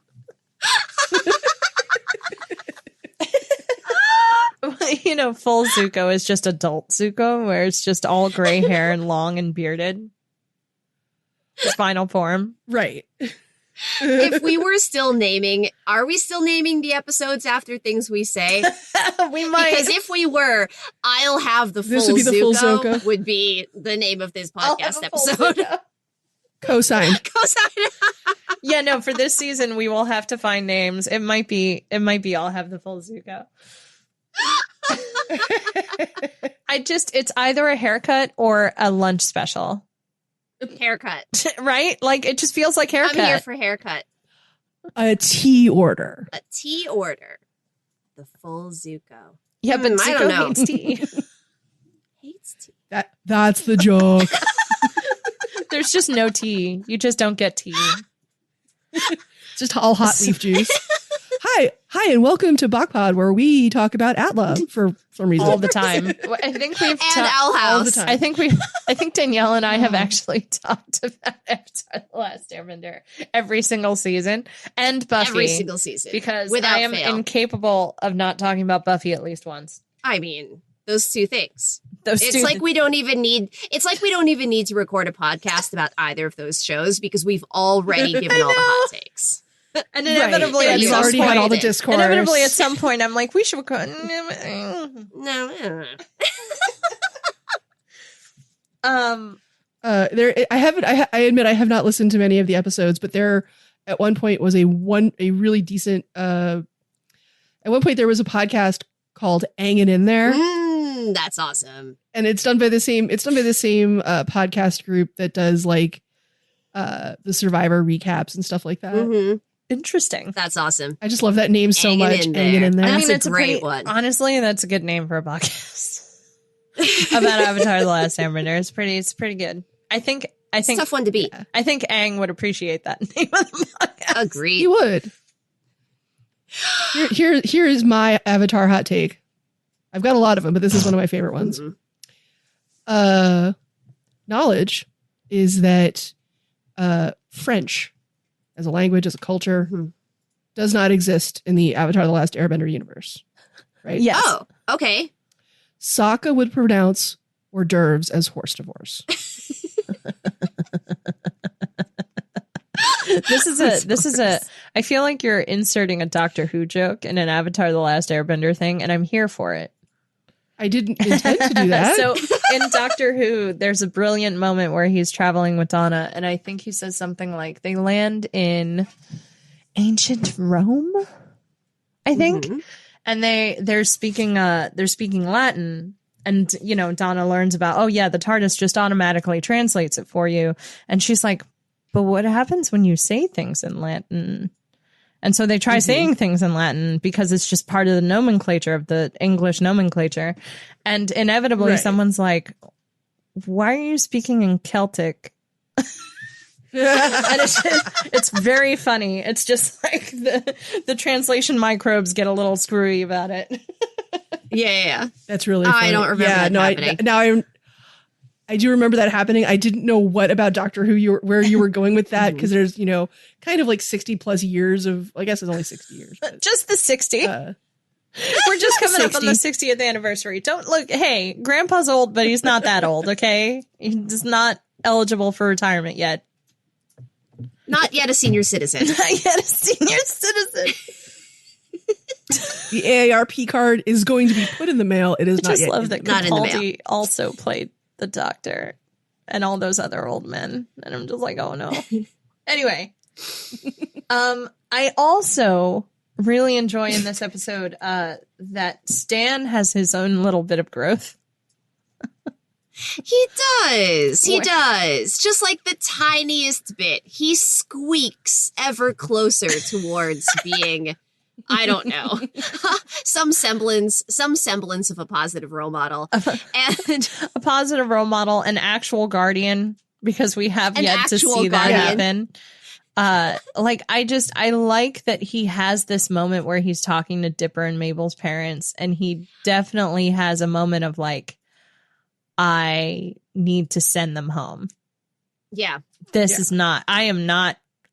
Full Zuko is just adult Zuko, where it's just all gray hair and long and bearded. His final form, right? If we were still naming, are we still naming the episodes after things we say? We might. Because if we were, I'll have the full Zuko would be the name of this podcast episode. Cosign. Yeah, no, for this season we will have to find names. It might be I'll have the full Zuko. It's either a haircut or a lunch special. Haircut. Right? Like, it just feels like haircut. I'm here for haircut. A tea order. A tea order. The full Zuko. Yeah, but I don't know. Zuko hates tea. Hates tea. That's the joke. There's just no tea. You just don't get tea. It's just all hot leaf juice. Hi, and welcome to Bachpod, where we talk about Atla for some reason all the time. I think we've Owl House all the time. I think Danielle and I have actually talked about Avatar: The Last Airbender every single season, and Buffy every single season, because without I am fail. incapable of not talking about Buffy at least once. I mean, those two things. It's like we don't even need to record a podcast about either of those shows because we've already given all the hot takes. And inevitably, right. at You've some already point, had all the discourse. Inevitably, at some point, I'm like, we should record. No. I admit I have not listened to many of the episodes, but there at one point was a really decent. At one point, there was a podcast called "Hangin' in There." That's awesome, and it's done by the same podcast group that does like the Survivor recaps and stuff like that. Mm-hmm. Interesting. That's awesome. I just love that name so much. Hanging in there. I mean, it's a great one. Honestly, that's a good name for a podcast about Avatar: The Last Airbender. It's pretty good. I think it's a tough one to beat. Yeah. I think Aang would appreciate that name of the podcast. Agreed. He would. Here is my Avatar hot take. I've got a lot of them, but this is one of my favorite ones. Mm-hmm. Knowledge is that French as a language, as a culture, does not exist in the Avatar: The Last Airbender universe. Right? Yes. Oh, okay. Sokka would pronounce hors d'oeuvres as horse divorce. I feel like you're inserting a Doctor Who joke in an Avatar: The Last Airbender thing, and I'm here for it. I didn't intend to do that. So in Doctor Who, there's a brilliant moment where he's traveling with Donna, and I think he says something like they land in ancient Rome, I think, and they're speaking Latin, and Donna learns about, oh yeah, the TARDIS just automatically translates it for you, and she's like, but what happens when you say things in Latin? And so they try saying things in Latin because it's just part of the nomenclature of the English nomenclature. And inevitably someone's like, why are you speaking in Celtic? And it's very funny. It's just like the translation microbes get a little screwy about it. Yeah. That's really funny. I don't remember that happening. I do remember that happening. I didn't know what about Doctor Who where you were going with that, because there's, kind of like 60 plus years of, I guess it's only 60 years. But, just the 60. We're just coming up on the 60th anniversary. Don't look. Hey, Grandpa's old, but he's not that old, okay? He's not eligible for retirement yet. Not yet a senior citizen. Not yet a senior citizen. The AARP card is going to be put in the mail. It is not yet. I just love that Capaldi also played the Doctor and all those other old men. And I'm just like, oh no. Anyway. I also really enjoy in this episode that Stan has his own little bit of growth. He does. He does. Just like the tiniest bit. He squeaks ever closer towards being, I don't know, some semblance of a positive role model. And a positive role model, an actual guardian, because we have yet to see that happen. I like that he has this moment where he's talking to Dipper and Mabel's parents, and he definitely has a moment of like, I need to send them home. Yeah.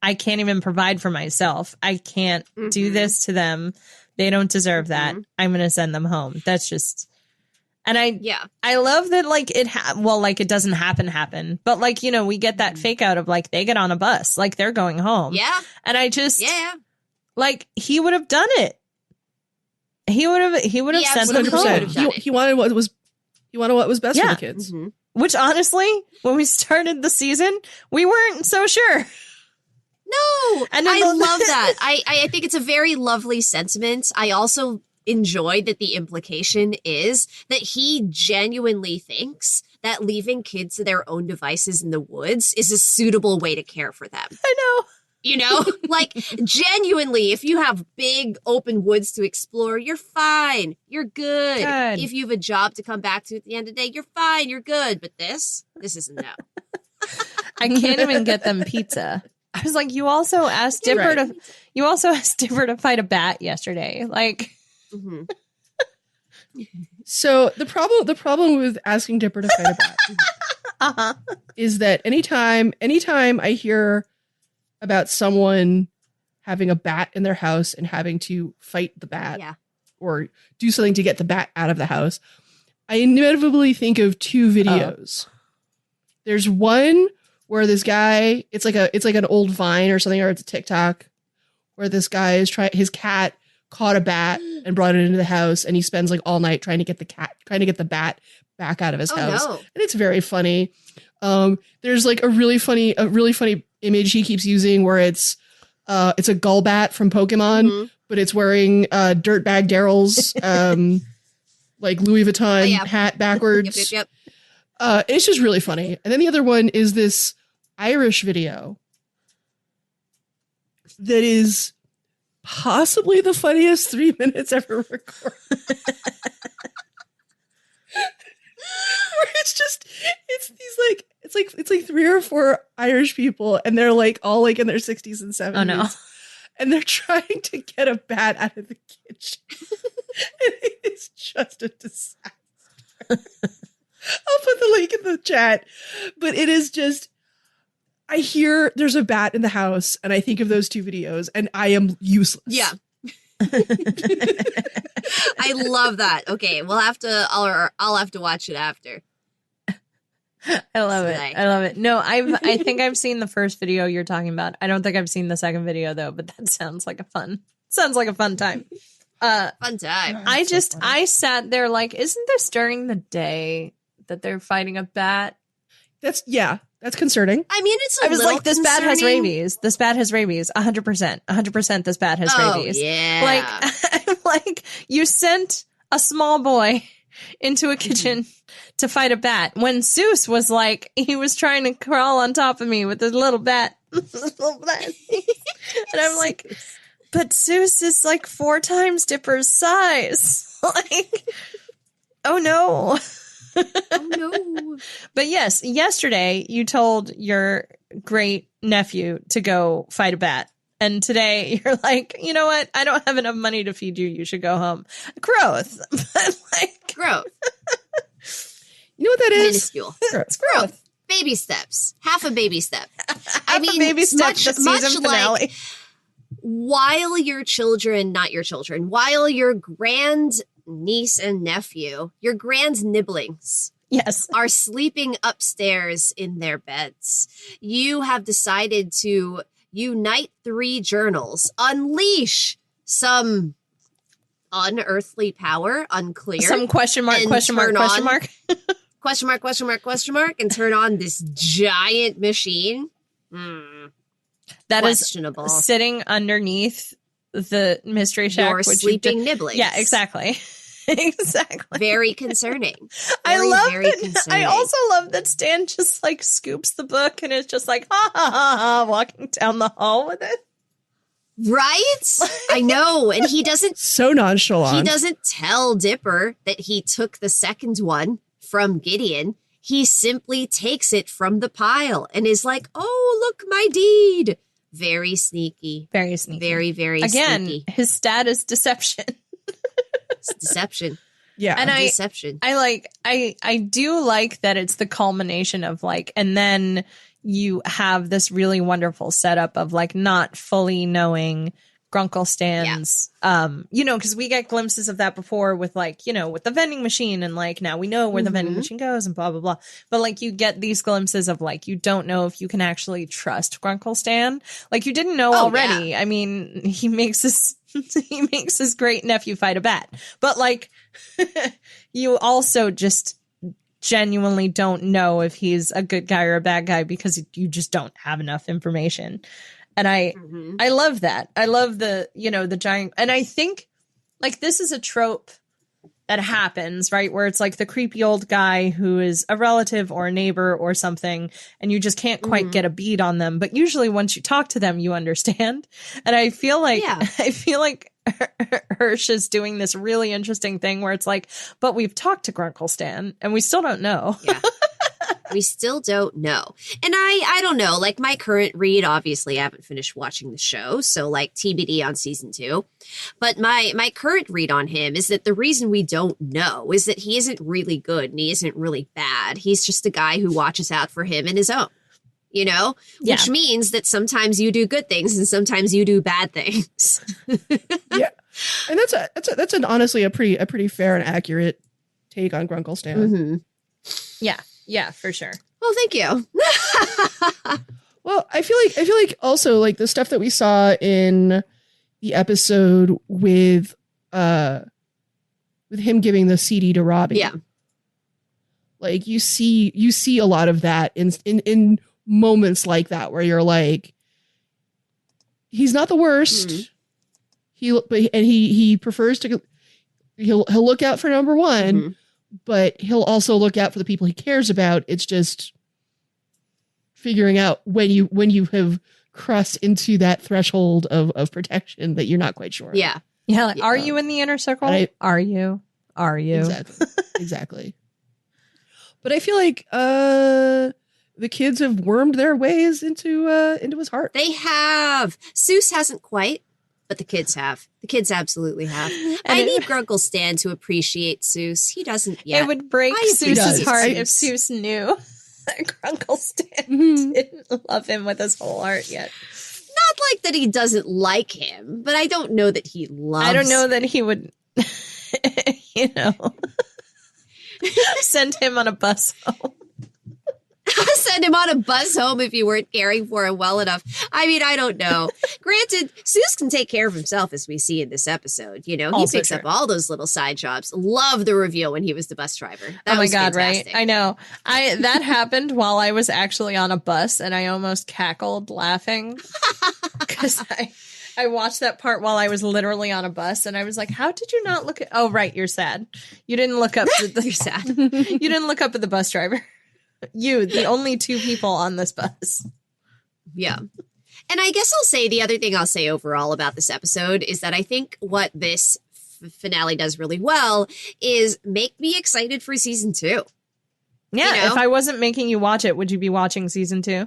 I can't even provide for myself. I can't do this to them. They don't deserve that. I'm going to send them home. That's just, and I love that, like, it doesn't happen, but like, we get that fake out of like, they get on a bus, like they're going home. Yeah. And I just, like, he would have done it. He would have sent them home. He wanted what was best for the kids. Which honestly, when we started the season, we weren't so sure. No, and I love that. I think it's a very lovely sentiment. I also enjoy that the implication is that he genuinely thinks that leaving kids to their own devices in the woods is a suitable way to care for them. I know. You know, like genuinely, if you have big open woods to explore, you're fine. You're good. If you have a job to come back to at the end of the day, you're fine. You're good. But this is a no. I can't even get them pizza. I was like, you also asked Dipper to fight a bat yesterday. Like, So the problem with asking Dipper to fight a bat is that anytime I hear about someone having a bat in their house and having to fight the bat or do something to get the bat out of the house, I inevitably think of two videos. There's one where this guy, it's like an old Vine or something, or it's a TikTok, where this guy is his cat caught a bat and brought it into the house, and he spends like all night trying to get the bat back out of his house. No. And it's very funny. There's like a really funny image he keeps using where it's a gull bat from Pokemon, but it's wearing Dirtbag Daryl's like Louis Vuitton hat backwards. Yep. It's just really funny. And then the other one is this Irish video that is possibly the funniest 3 minutes ever recorded. Where it's like 3 or 4 Irish people, and they're like all like in their 60s and 70s. Oh no. And they're trying to get a bat out of the kitchen. And it's just a disaster. I'll put the link in the chat. But it is just, I hear there's a bat in the house, and I think of those 2 videos, and I am useless. Yeah. I love that. Okay, I'll have to watch it after. I love it. No, I think I've seen the first video you're talking about. I don't think I've seen the second video though, but that sounds like a fun time. Fun time. I sat there like, isn't this during the day that they're fighting a bat? That's concerning. I mean, I was like, this bat has rabies. This bat has rabies. 100%. This bat has rabies. Yeah. Like, I'm like, you sent a small boy into a kitchen to fight a bat when Seuss was like, he was trying to crawl on top of me with his little bat. And I'm like, but Seuss is like 4 times Dipper's size. Like, oh no. Oh no. But yes, yesterday you told your great nephew to go fight a bat. And today you're like, you know what? I don't have enough money to feed you. You should go home. Growth. But like, growth. You know what that is? Minuscule. It's growth. Baby steps. Half a baby step. I mean, baby step the season finale. Like while your children, not your children, while your grand niece and nephew, your grand nibblings, yes, are sleeping upstairs in their beds, you have decided to unite 3 journals, unleash some unearthly power, unclear. Some question mark, and turn on this giant machine. That questionable. Is sitting underneath the mystery shack. Your sleeping nibblings. Yeah, exactly. Exactly. Very concerning. I also love that Stan just like scoops the book and is just like, ha ha ha ha, walking down the hall with it. Right? I know. And he doesn't. So nonchalant. He doesn't tell Dipper that he took the second one from Gideon. He simply takes it from the pile and is like, oh, look, my deed. Very sneaky. Very sneaky. Very, very Again, sneaky. His stat is deception. It's deception. Yeah. And deception. I do like that it's the culmination of like, and then you have this really wonderful setup of like not fully knowing Grunkle Stan's, you know, because we get glimpses of that before with like, you know, with the vending machine and like now we know where the vending machine goes and blah, blah, blah. But like you get these glimpses of like, you don't know if you can actually trust Grunkle Stan. Like you didn't know already. Yeah. I mean, he makes his great nephew fight a bat. But like you also just genuinely don't know if he's a good guy or a bad guy because you just don't have enough information. And I love that. I love the, you know, the giant, and I think like this is a trope that happens, right? Where it's like the creepy old guy who is a relative or a neighbor or something, and you just can't quite get a bead on them. But usually once you talk to them, you understand. And I feel like, Hirsch is doing this really interesting thing where it's like, but we've talked to Grunkle Stan and we still don't know. Yeah. We still don't know. And I don't know, like my current read, obviously I haven't finished watching the show, so like TBD on season 2. But my current read on him is that the reason we don't know is that he isn't really good and he isn't really bad. He's just a guy who watches out for him and his own, you know, which means that sometimes you do good things and sometimes you do bad things. Yeah. And that's an honestly a pretty fair and accurate take on Grunkle Stan. Mm-hmm. Yeah, for sure. Well, thank you. Well, I feel like also like the stuff that we saw in the episode with him giving the CD to Robbie. Yeah. Like you see a lot of that in moments like that where you're like, he's not the worst. Mm-hmm. He prefers to he'll look out for number one. Mm-hmm. But he'll also look out for the people he cares about. It's just figuring out when you have crossed into that threshold of protection that you're not quite sure. Yeah. Yeah. Like, are you in the inner circle? Are you? Exactly. But I feel like the kids have wormed their ways into his heart. They have. Seuss hasn't quite. But the kids have. The kids absolutely have. I need Grunkle Stan to appreciate Seuss. He doesn't yet. It would break Seuss's heart if Seuss knew that Grunkle Stan didn't love him with his whole heart yet. Not like that he doesn't like him, but I don't know that he loves him. I don't know that he would, send him on a bus home. Send him on a bus home if you weren't caring for him well enough. I mean, I don't know. Granted, Seuss can take care of himself, as we see in this episode. You know, he picks up all those little side jobs. Love the reveal when he was the bus driver. That was God, fantastic. Right? I know. That happened while I was actually on a bus, and I almost cackled laughing because I watched that part while I was literally on a bus, and I was like, "How did you not look at?" Oh, right, you're sad. You didn't look up. You're sad. You didn't look up at the bus driver. You, the only 2 people on this bus. Yeah. And I guess I'll say the other thing I'll say overall about this episode is that I think what this finale does really well is make me excited for season 2. Yeah. You know? If I wasn't making you watch it, would you be watching season 2?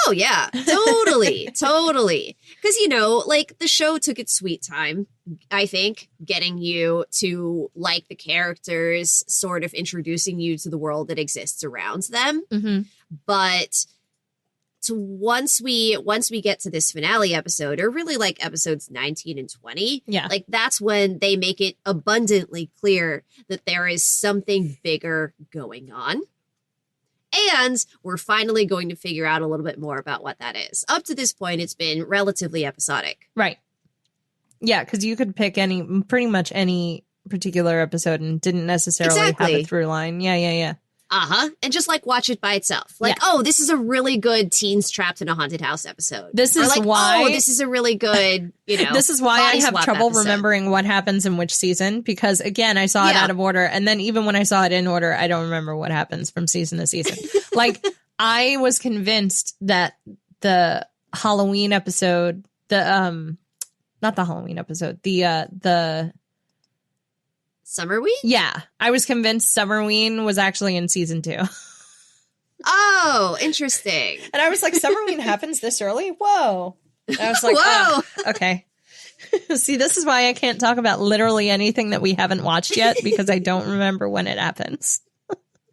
Oh, yeah. Totally. Totally. Because, like the show took its sweet time, I think, getting you to like the characters, sort of introducing you to the world that exists around them. Mm-hmm. But once we get to this finale episode, or really like episodes 19 and 20, like that's when they make it abundantly clear that there is something bigger going on. And we're finally going to figure out a little bit more about what that is. Up to this point, it's been relatively episodic. Right. Yeah, because you could pick pretty much any particular episode and didn't necessarily have a through line. Yeah. Uh-huh. And just like watch it by itself. Like, oh, this is a really good teens trapped in a haunted house episode. This is why. Oh, this is a really good, This is why I have trouble remembering what happens in which season. Because again, I saw it out of order. And then even when I saw it in order, I don't remember what happens from season to season. Like, I was convinced that the Halloween episode, not the Halloween episode, the Summerween? Yeah. I was convinced Summerween was actually in season 2. Oh, interesting. And I was like, Summerween happens this early? Whoa. And I was like, whoa. Okay. See, this is why I can't talk about literally anything that we haven't watched yet, because I don't remember when it happens.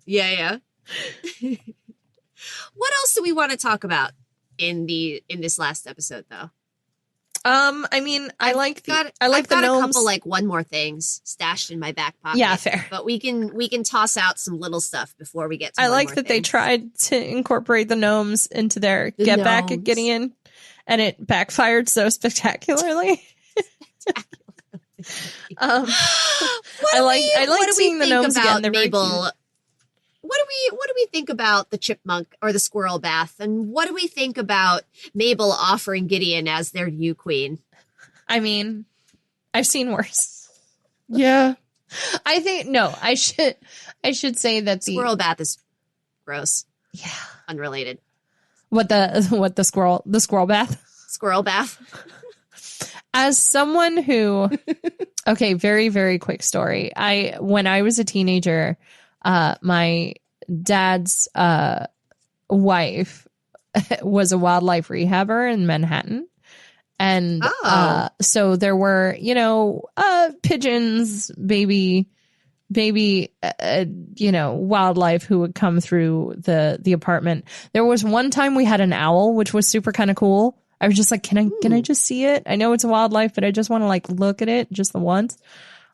Yeah. What else do we want to talk about in this last episode, though? I mean, I like the gnomes. I've got a couple, like, one more things stashed in my back pocket. Yeah, fair. But we can toss out some little stuff before we get to I like that they tried to incorporate the gnomes into their Get Back at Gideon, and it backfired so spectacularly. I like seeing the gnomes again. They're Mabel. What do we think about the chipmunk or the squirrel bath? And what do we think about Mabel offering Gideon as their new queen? I mean, I've seen worse. Yeah. I think no. I should say that the Squirrel bath is gross. Yeah. Unrelated. What the squirrel bath? Squirrel bath. As someone who, okay, very, very quick story. When I was a teenager, my dad's wife was a wildlife rehabber in Manhattan. And so there were, pigeons, baby, wildlife who would come through the apartment. There was one time we had an owl, which was super kind of cool. I was just like, can I just see it? I know it's a wildlife, but I just want to like look at it just the once.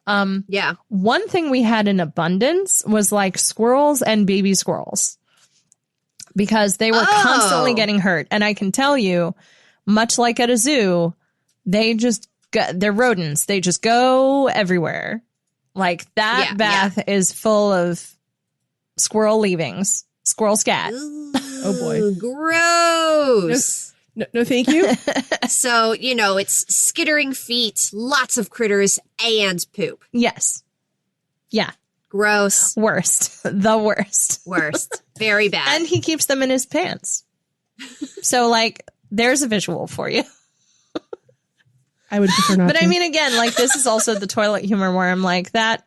Yeah. One thing we had in abundance was like squirrels and baby squirrels because they were constantly getting hurt. And I can tell you, much like at a zoo, they're rodents. They just go everywhere. Like that bath is full of squirrel leavings, squirrel scat. Ooh, oh boy. Gross. No, thank you. So, it's skittering feet, lots of critters, and poop. Yes. Yeah. Gross. Worst. The worst. Worst. Very bad. And he keeps them in his pants. So, like, there's a visual for you. I would prefer not But to. I mean, again, like, this is also the toilet humor where I'm like, I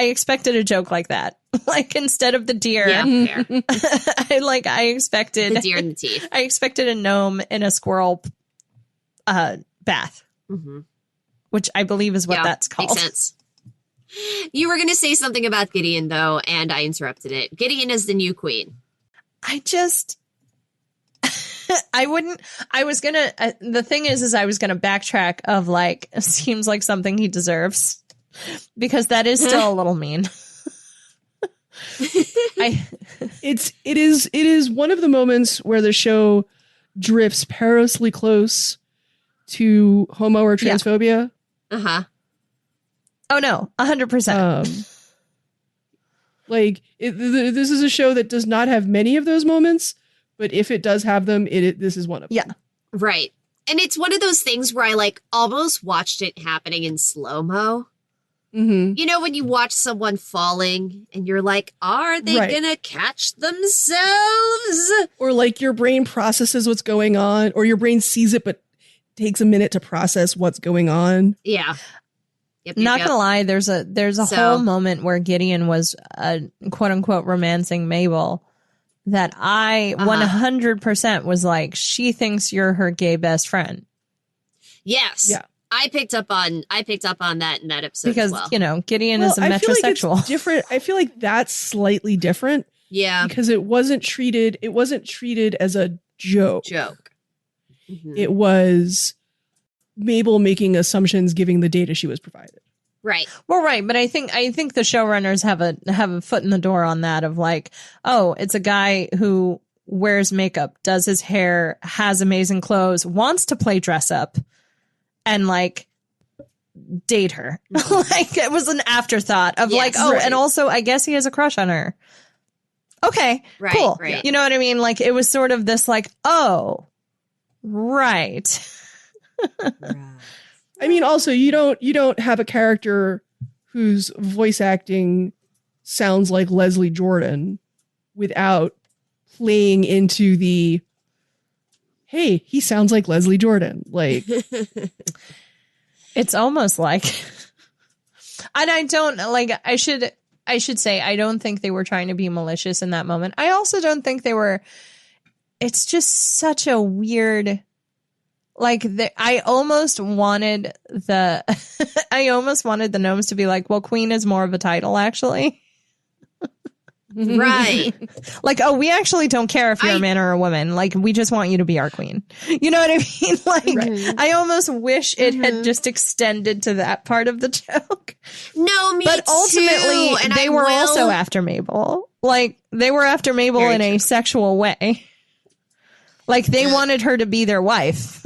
expected a joke like that. Like, instead of the deer, fair. I expected The deer in the teeth. I expected a gnome in a squirrel bath, which I believe is what that's called. Makes sense. You were going to say something about Gideon, though, and I interrupted it. Gideon is the new queen. The thing is I was going to backtrack of like, seems like something he deserves because that is still a little mean. It is one of the moments where the show drifts perilously close to homo or transphobia. Uh-huh. Oh no, 100%. This is a show that does not have many of those moments, but if it does have them, this is one of them. Yeah. Right. And it's one of those things where I like almost watched it happening in slow-mo. Mm-hmm. You know, when you watch someone falling and you're like, are they gonna catch themselves? Or like your brain processes what's going on, or your brain sees it but takes a minute to process what's going on. Yeah. Yep, Not gonna lie, there's a whole moment where Gideon was quote unquote romancing Mabel that I 100% was like, she thinks you're her gay best friend. Yes. Yeah. I picked up on that in that episode because as well. Gideon is a metrosexual. Like different. I feel like that's slightly different. Yeah. Because it wasn't treated as a joke. Mm-hmm. It was Mabel making assumptions giving the data she was provided. Right. Well, right, but I think the showrunners have a foot in the door on that of like, oh, it's a guy who wears makeup, does his hair, has amazing clothes, wants to play dress up, and like date her. Like it was an afterthought of and also I guess he has a crush on her. Okay, cool. Right. You know what I mean? Like it was sort of this like, oh, right. I mean, also you don't have a character whose voice acting sounds like Leslie Jordan without playing into the, hey, he sounds like Leslie Jordan. Like it's almost like, and I don't like, I should say, I don't think they were trying to be malicious in that moment. I also don't think they were, it's just such a weird, like I almost wanted the gnomes to be like, well, queen is more of a title actually. Right. Like, oh, we actually don't care if you're a man or a woman. Like, we just want you to be our queen. You know what I mean? Like, I almost wish it had just extended to that part of the joke. No, me but ultimately, too. they were also after Mabel. Like, they were after Mabel in a sexual way. Like, they wanted her to be their wife.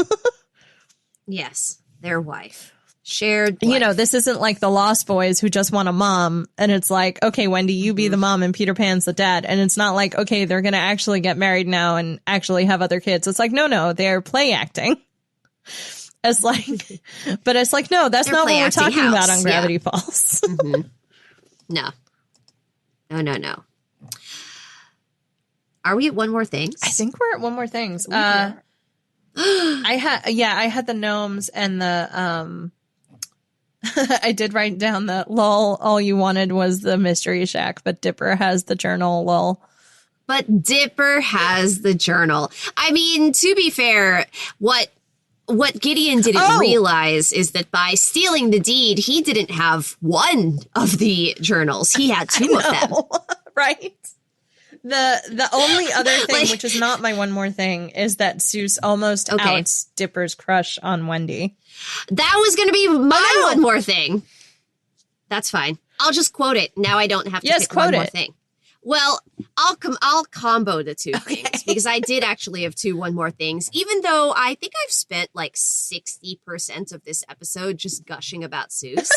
Yes, their wife. Shared life. You know, this isn't like the Lost Boys who just want a mom and it's like, okay, Wendy, you be the mom and Peter Pan's the dad. And it's not like, okay, they're going to actually get married now and actually have other kids. It's like, no, they're play acting. It's like, but it's like, no, that's They're not what we're play-acting talking about house, on Gravity Falls. No. No. Are we at one more thing? I think we're at one more things. Yeah. I had the gnomes and the I did write down the lol. All you wanted was the mystery shack, but Dipper has the journal. Lol. But Dipper has the journal. I mean, to be fair, what Gideon didn't realize is that by stealing the deed, he didn't have one of the journals. He had two of them. Right. The only other thing, which is not my one more thing, is that Seuss almost outs Dipper's crush on Wendy. That was going to be my one more thing. That's fine. I'll just quote it. Now I don't have to pick one more thing. Well, I'll combo the two things because I did actually have one more things, even though I think I've spent like 60% of this episode just gushing about Seuss.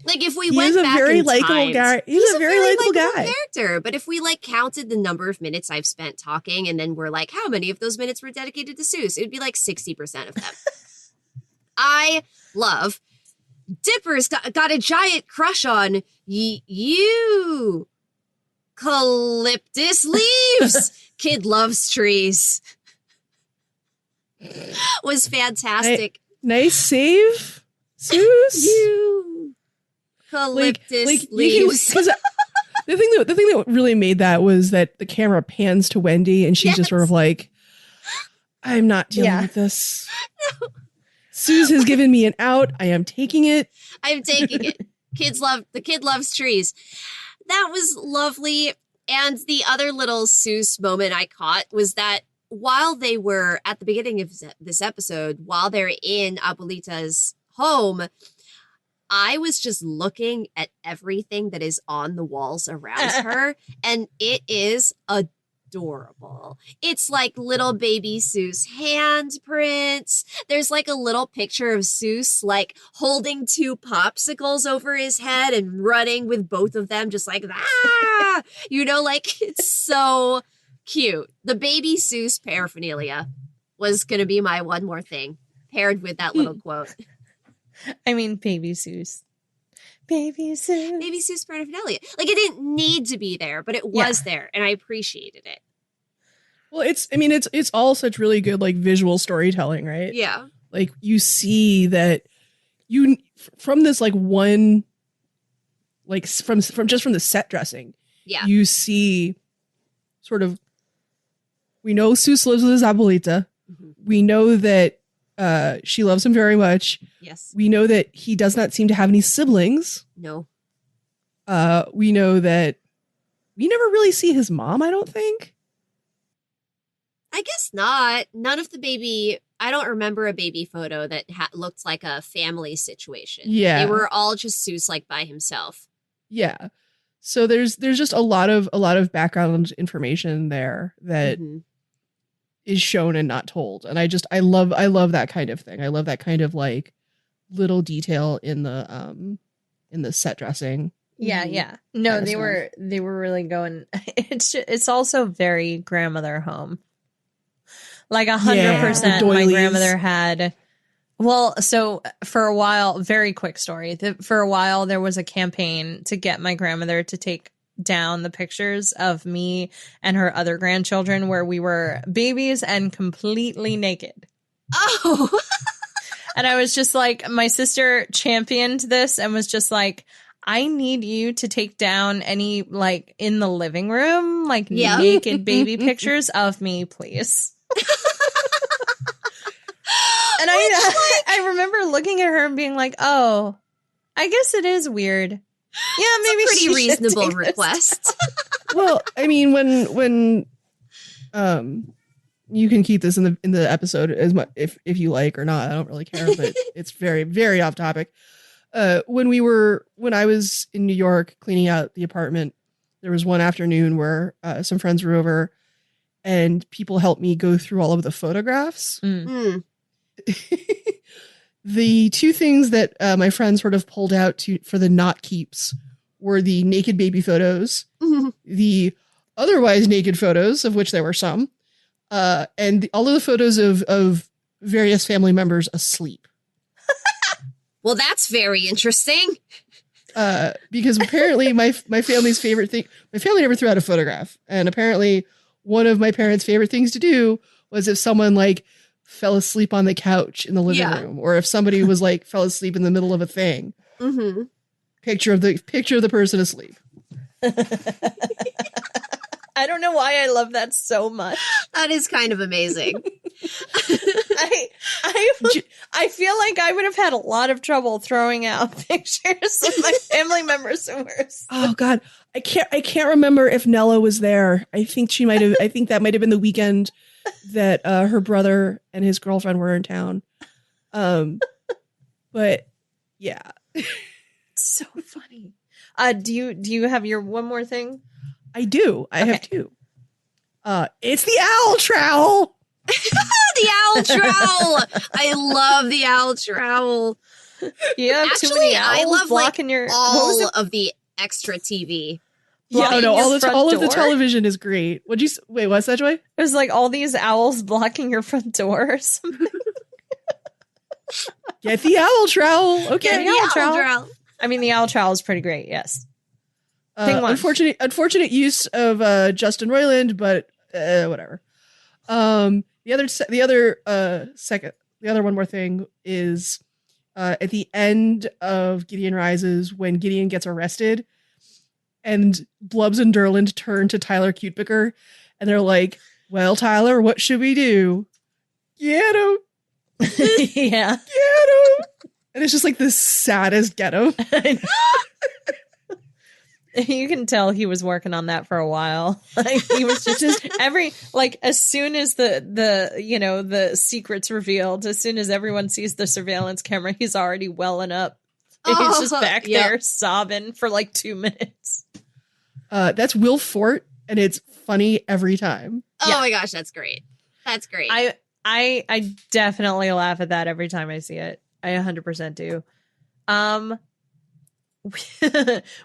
Like if we went back in time, he's a very likable guy character. But if we like counted the number of minutes I've spent talking, and then we're like, how many of those minutes were dedicated to Seuss? It would be like 60% of them. I love Dipper's got a giant crush on you. Calyptus leaves. Kid loves trees. Was fantastic. Nice save, Seuss. You. Calyptus leaves. The thing that really made that was that the camera pans to Wendy and she's just sort of like, I'm not dealing with this. No. Seuss has given me an out. I am taking it. I'm taking it. The kid loves trees. That was lovely. And the other little Seuss moment I caught was that while they were at the beginning of this episode, while they're in Abuelita's home, I was just looking at everything that is on the walls around her, and it is adorable. It's like little baby Seuss handprints. There's like a little picture of Seuss like holding two popsicles over his head and running with both of them just like that. You know, like it's so cute. The baby Seuss paraphernalia was going to be my one more thing paired with that little quote. I mean, baby Seuss. Baby Seuss. Baby Seuss paraphernalia. Like, it didn't need to be there, but it was there, and I appreciated it. Well, it's all such really good, like, visual storytelling, right? Yeah. Like, you see that from this, like, one, like, from the set dressing, you see sort of, we know Seuss lives with his abuelita. Mm-hmm. We know that she loves him very much. Yes. We know that he does not seem to have any siblings. No. We know that we never really see his mom, I don't think. I guess not. None of the baby, I don't remember a baby photo that looked like a family situation. Yeah. They were all just Seuss like by himself. Yeah. So there's just a lot of background information there that is shown and not told. And I love that kind of thing. I love that kind of like little detail in the set dressing. Yeah. No, they were really going. It's also very grandmother home. Like 100%. My grandmother had. Well, so for a while, very quick story. For a while, there was a campaign to get my grandmother to take down the pictures of me and her other grandchildren where we were babies and completely naked. Oh. And I was just like, my sister championed this and was just like, I need you to take down any, like, in the living room, like, naked baby pictures of me, please. And I remember looking at her and being like, oh, I guess it is weird. Yeah, maybe it's a pretty reasonable request. Well, I mean, when you can keep this in the episode as much if you like or not. I don't really care, but it's very, very off topic. When I was in New York cleaning out the apartment, there was one afternoon where some friends were over and people helped me go through all of the photographs. The two things that my friends sort of pulled out for the not keeps were the naked baby photos, the otherwise naked photos, of which there were some, and all of the photos of various family members asleep. Well, that's very interesting. Because apparently my family's favorite thing, my family never threw out a photograph. And apparently one of my parents' favorite things to do was if someone like fell asleep on the couch in the living room, or if somebody was like fell asleep in the middle of a thing. Mm-hmm. Picture of the person asleep. I don't know why I love that so much. That is kind of amazing. I feel like I would have had a lot of trouble throwing out pictures of my family members who were asleep. Oh God, I can't remember if Nella was there. I think she might have. I think that might have been the weekend that her brother and his girlfriend were in town. But yeah, it's so funny. Do you have your one more thing? I do. I have two. It's the owl trowel. The owl trowel. I love the owl trowel. You have Actually, too many owls I love blocking your all of the extra TV. Yeah, no, all of the door? television is great. Wait, what's that, Joy? It was like all these owls blocking your front door or something. Get the owl trowel. Okay. Get the owl trowel. I mean, the owl trowel is pretty great. Yes. Unfortunate use of Justin Roiland, but whatever. The other one more thing is at the end of Gideon Rises, when Gideon gets arrested and Blubs and Durland turn to Tyler Cutebicker and they're like, well, Tyler, what should we do? Get him. Yeah. Get him. And it's just like the saddest get him. You can tell he was working on that for a while. Like he was just as soon as the secret's revealed, as soon as everyone sees the surveillance camera, he's already welling up. He's just back there sobbing for like 2 minutes. That's Will Fort, and it's funny every time. Oh my gosh, that's great. That's great. I definitely laugh at that every time I see it. I 100% do.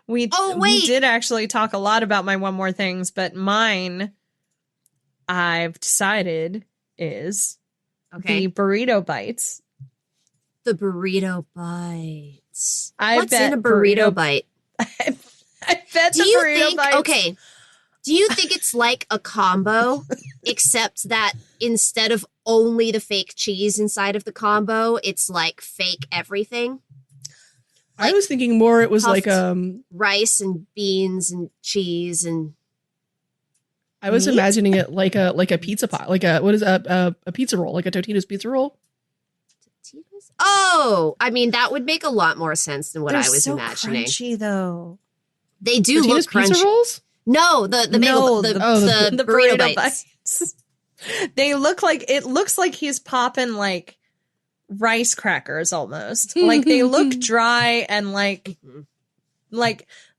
We did actually talk a lot about my one more things, but mine I've decided is the burrito bites. The burrito bites. What's in a burrito bite? I bet the burrito bites. Okay. Do you think it's like a combo, except that instead of only the fake cheese inside of the combo, it's like fake everything? Like I was thinking more it was like rice and beans and cheese and I was meat? imagining it like a pizza pot, like a pizza roll, like a Totino's pizza roll. Oh, I mean that would make a lot more sense than what I was so imagining. Crunchy though. They do Totino's look crunchy. Pizza rolls? No, the burrito bites. They look like it looks like he's popping like rice crackers almost. Like they look dry and like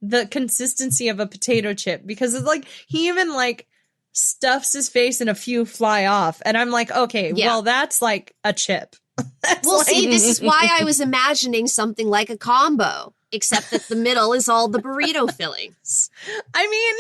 the consistency of a potato chip, because it's like he even like stuffs his face and a few fly off, and I'm like, okay, well that's like a chip. See, this is why I was imagining something like a combo, except that the middle is all the burrito fillings. I mean,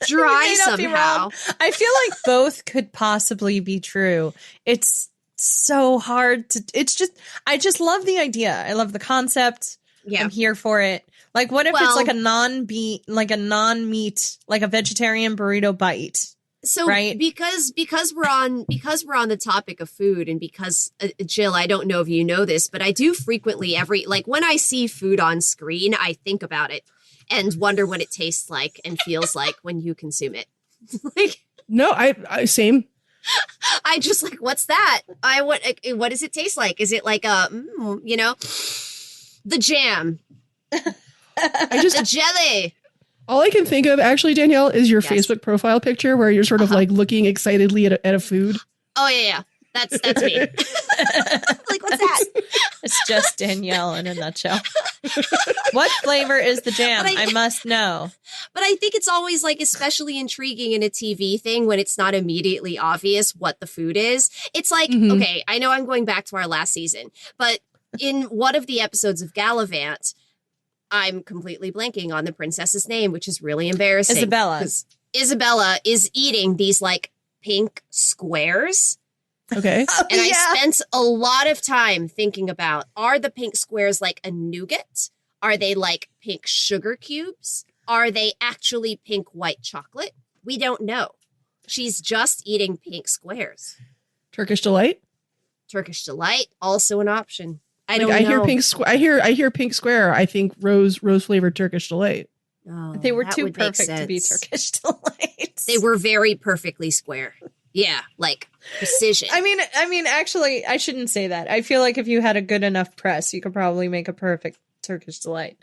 dry somehow. I feel like both could possibly be true. It's so hard to, I just love the idea. I love the concept. Yeah. I'm here for it. Like, what if it's like a non-meat, like a vegetarian burrito bite? So right? because we're on the topic of food, and because Jill, I don't know if you know this, but I do frequently when I see food on screen, I think about it and wonder what it tastes like and feels like when you consume it. No, I same. I just like, what's that? What does it taste like? Is it like the jam? The jelly. All I can think of, actually, Danielle, is your Facebook profile picture where you're sort of like looking excitedly at a food. Oh yeah. That's me. Like, what's that? It's just Danielle in a nutshell. What flavor is the jam? I must know. But I think it's always like especially intriguing in a TV thing when it's not immediately obvious what the food is. It's like, okay, I know I'm going back to our last season, but in one of the episodes of Gallivant, I'm completely blanking on the princess's name, which is really embarrassing. Isabella. Isabella is eating these like pink squares Okay. And I spent a lot of time thinking about, are the pink squares like a nougat? Are they like pink sugar cubes? Are they actually pink white chocolate? We don't know. She's just eating pink squares. Turkish Delight? Turkish Delight, also an option. I Like, don't know. I hear pink square. I think rose flavored Turkish Delight. Oh, They were that too would make perfect to be sense. Turkish delights. They were very perfectly square. Yeah, like precision. I mean, actually, I shouldn't say that. I feel like if you had a good enough press, you could probably make a perfect Turkish delight.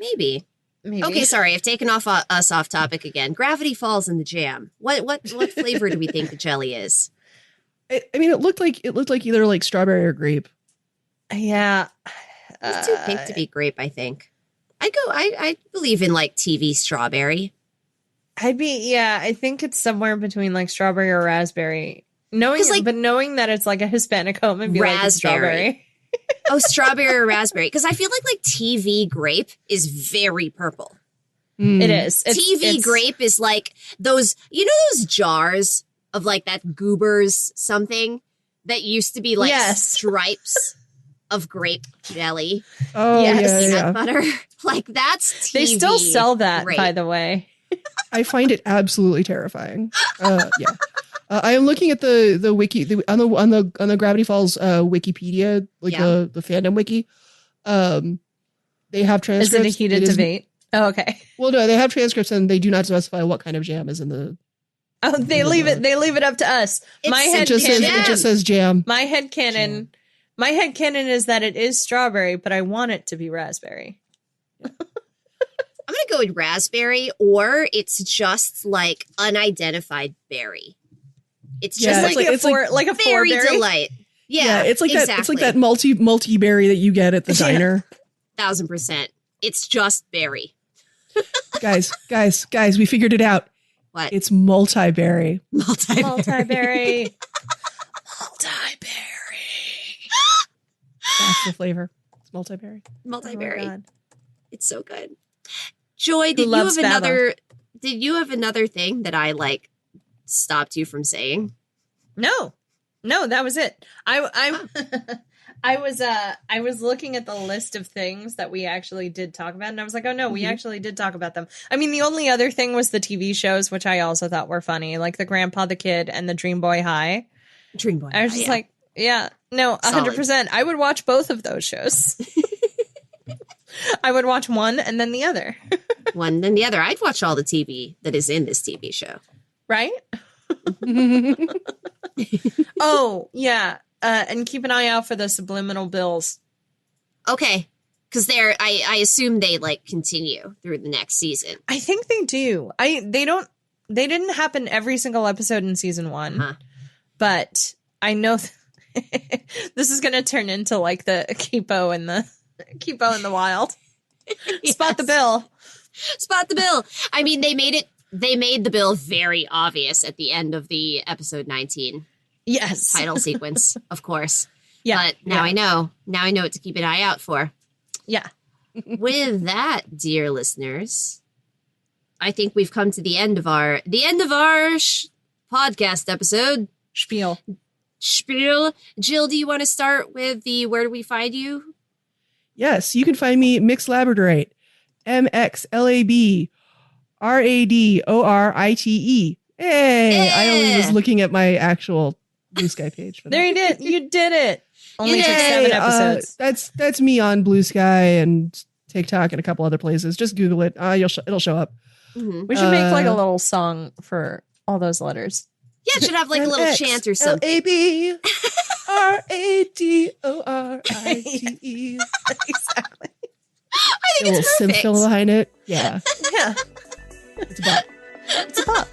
Maybe. Maybe. Okay, sorry, I've taken us off topic again. Gravity Falls in the jam. What flavor do we think the jelly is? I mean, it looked like either like strawberry or grape. Yeah. It's too pink to be grape, I think. I believe in like TV strawberry. I think it's somewhere between like strawberry or raspberry. Knowing that it's like a Hispanic home and be like it's strawberry. Oh, strawberry or raspberry. Because I feel like TV grape is very purple. It is. TV grape is like those, those jars of like that Goobers something that used to be like stripes of grape jelly. Oh, yes. Peanut butter. Like that's TV. They still sell that, grape. by the way. I find it absolutely terrifying. I am looking at the wiki on the Gravity Falls Wikipedia, like the fandom wiki. They have transcripts. Is it a heated debate? Oh, okay. Well, no, they have transcripts and they do not specify what kind of jam is in the. Oh, they leave it up to us. It just says jam. My headcanon is that it is strawberry, but I want it to be raspberry. I'm going to go with raspberry, or it's just like unidentified berry. It's just like a berry four-berry delight. Yeah, it's like exactly. that. It's like that multi berry that you get at the diner. 1000%. It's just berry. guys, we figured it out. What? It's multi-berry. Multi-berry. That's the flavor. It's multi-berry. Multi-berry. Oh, it's so good. Joy, did you have another thing that I like stopped you from saying? No, that was it. I was looking at the list of things that we actually did talk about, and I was like, oh no, we actually did talk about them. I mean, the only other thing was the TV shows, which I also thought were funny, like the Grandpa the Kid and the Dream Boy High. I was just like, yeah, no, 100%. I would watch both of those shows. I would watch one and then the other. One then the other. I'd watch all the TV that is in this TV show. Right? Oh, yeah. And keep an eye out for the subliminal bills. Okay. Because I assume they like continue through the next season. I think they do. They didn't happen every single episode in season 1. But I know this is going to turn into like the Kipo in the wild. Yes. Spot the bill. I mean, they made the bill very obvious at the end of the episode 19. Yes. Title sequence, of course. Yeah. But now I know. Now I know what to keep an eye out for. Yeah. With that, dear listeners, I think we've come to the end of our podcast episode. Spiel. Jill, do you want to start with the where do we find you? Yes, you can find me Mixlabradorite, MXLABRADORITE. Hey, I only was looking at my actual Blue Sky page. For that. There you did. You did it. Only took 7 episodes. That's me on Blue Sky and TikTok and a couple other places. Just Google it. It'll show up. Mm-hmm. We should make like a little song for all those letters. Yeah, it should have like a little chant or something. LABRADORITE. Exactly. I think it's a little perfect. synth behind it. Yeah. Yeah. It's a bop.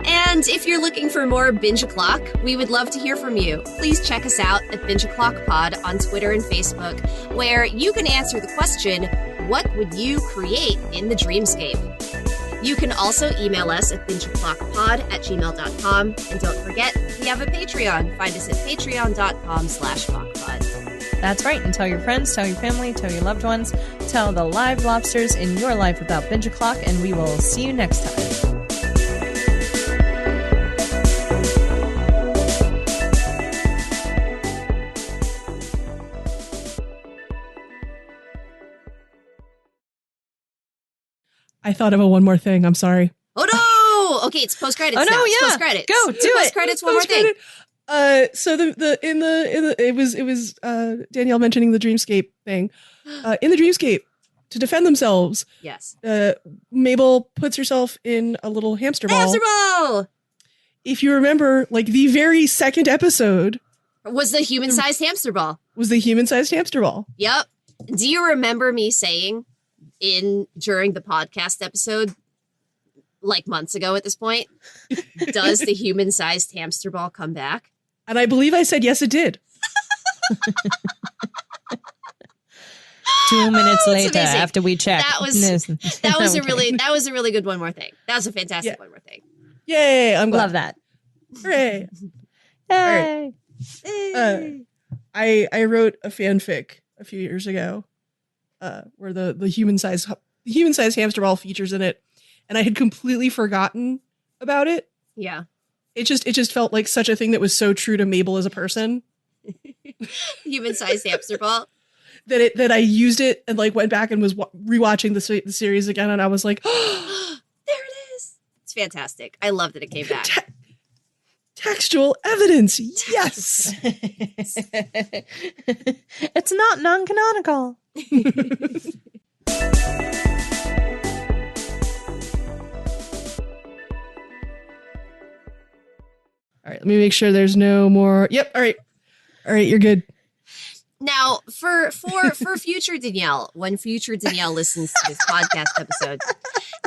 And if you're looking for more Binge O'Clock, we would love to hear from you. Please check us out at Binge O'Clock Pod on Twitter and Facebook, where you can answer the question, what would you create in the dreamscape? You can also email us at bingeoclockpod@gmail.com. And don't forget, we have a Patreon. Find us at patreon.com/clockpod. That's right. And tell your friends, tell your family, tell your loved ones, tell the live lobsters in your life about Binge O'Clock, and we will see you next time. I thought of a one more thing. I'm sorry. Oh no! Okay, it's post credits. Oh no, yeah. Post credits. Go do it. Post credits. One more thing. So it was Danielle mentioning the Dreamscape thing. In the Dreamscape, to defend themselves, Yes. Mabel puts herself in a little hamster ball. Hamster ball If you remember, like the very second episode was the human-sized hamster ball. Was the human-sized hamster ball. Yep. Do you remember me saying during the podcast episode, like months ago at this point, does the human-sized hamster ball come back? And I believe I said yes, it did. 2 minutes later, after we checked, that was a really good one more thing. That was a fantastic one more thing. Yay! I'm glad. Love that. Hooray! Yay! I wrote a fanfic a few years ago, where the human-sized hamster ball features in it, and I had completely forgotten about it. Yeah. It just felt like such a thing that was so true to Mabel as a person. Human-sized hamster ball. That I used it and like went back and was rewatching the series again, and I was like, oh, there it is. It's fantastic. I love that it came back. Textual evidence, yes. It's not non-canonical. All right, let me make sure there's no more. Yep. All right, you're good. Now, for future Danielle, when future Danielle listens to this podcast episode,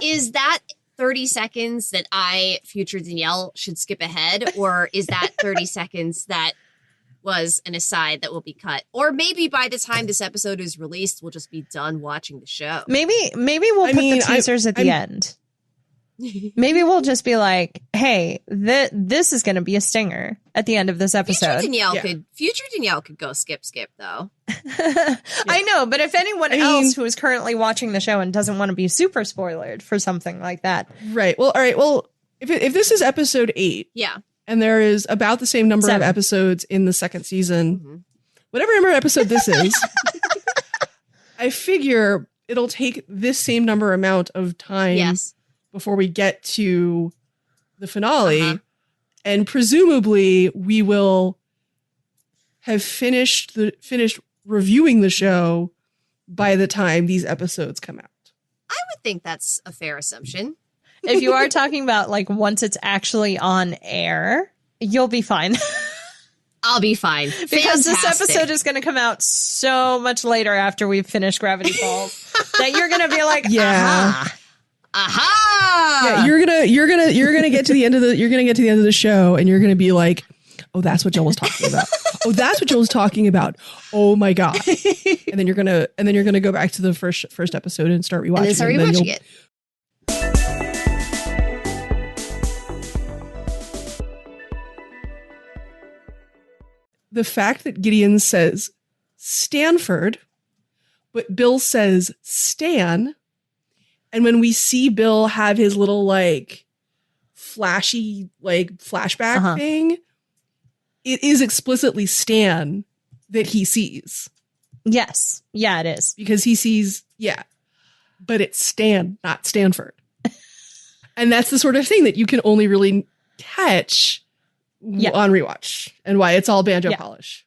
is that 30 seconds that future Danielle, should skip ahead? Or is that 30 seconds that was an aside that will be cut? Or maybe by the time this episode is released, we'll just be done watching the show. Maybe we'll put the teasers at the end. Maybe we'll just be like, hey, this is going to be a stinger at the end of this episode. Future Danielle could go skip though. I know, but if anyone else who is currently watching the show and doesn't want to be super spoilered for something like that. Right. Well, all right. Well, if this is episode 8. Yeah. And there is about the same number 7 of episodes in the second season, whatever number episode this is, I figure it'll take this same amount of time before we get to the finale. And presumably we will have finished reviewing the show by the time these episodes come out. I would think that's a fair assumption. If you are talking about like once it's actually on air, you'll be fine. I'll be fine. Because this episode is going to come out so much later after we've finished Gravity Falls that you're going to be like, aha. Yeah, you're gonna get to the end of the show and you're gonna be like, oh, that's what Joel was talking about. Oh, that's what Joel was talking about. Oh my god! And then you're gonna go back to the first episode and start rewatching. It. The fact that Gideon says Stanford, but Bill says Stan. And when we see Bill have his little like flashy like flashback thing, it is explicitly Stan that he sees. Yes. Yeah, it is. Because he sees, but it's Stan, not Stanford. And that's the sort of thing that you can only really catch on rewatch and why it's all banjo polish.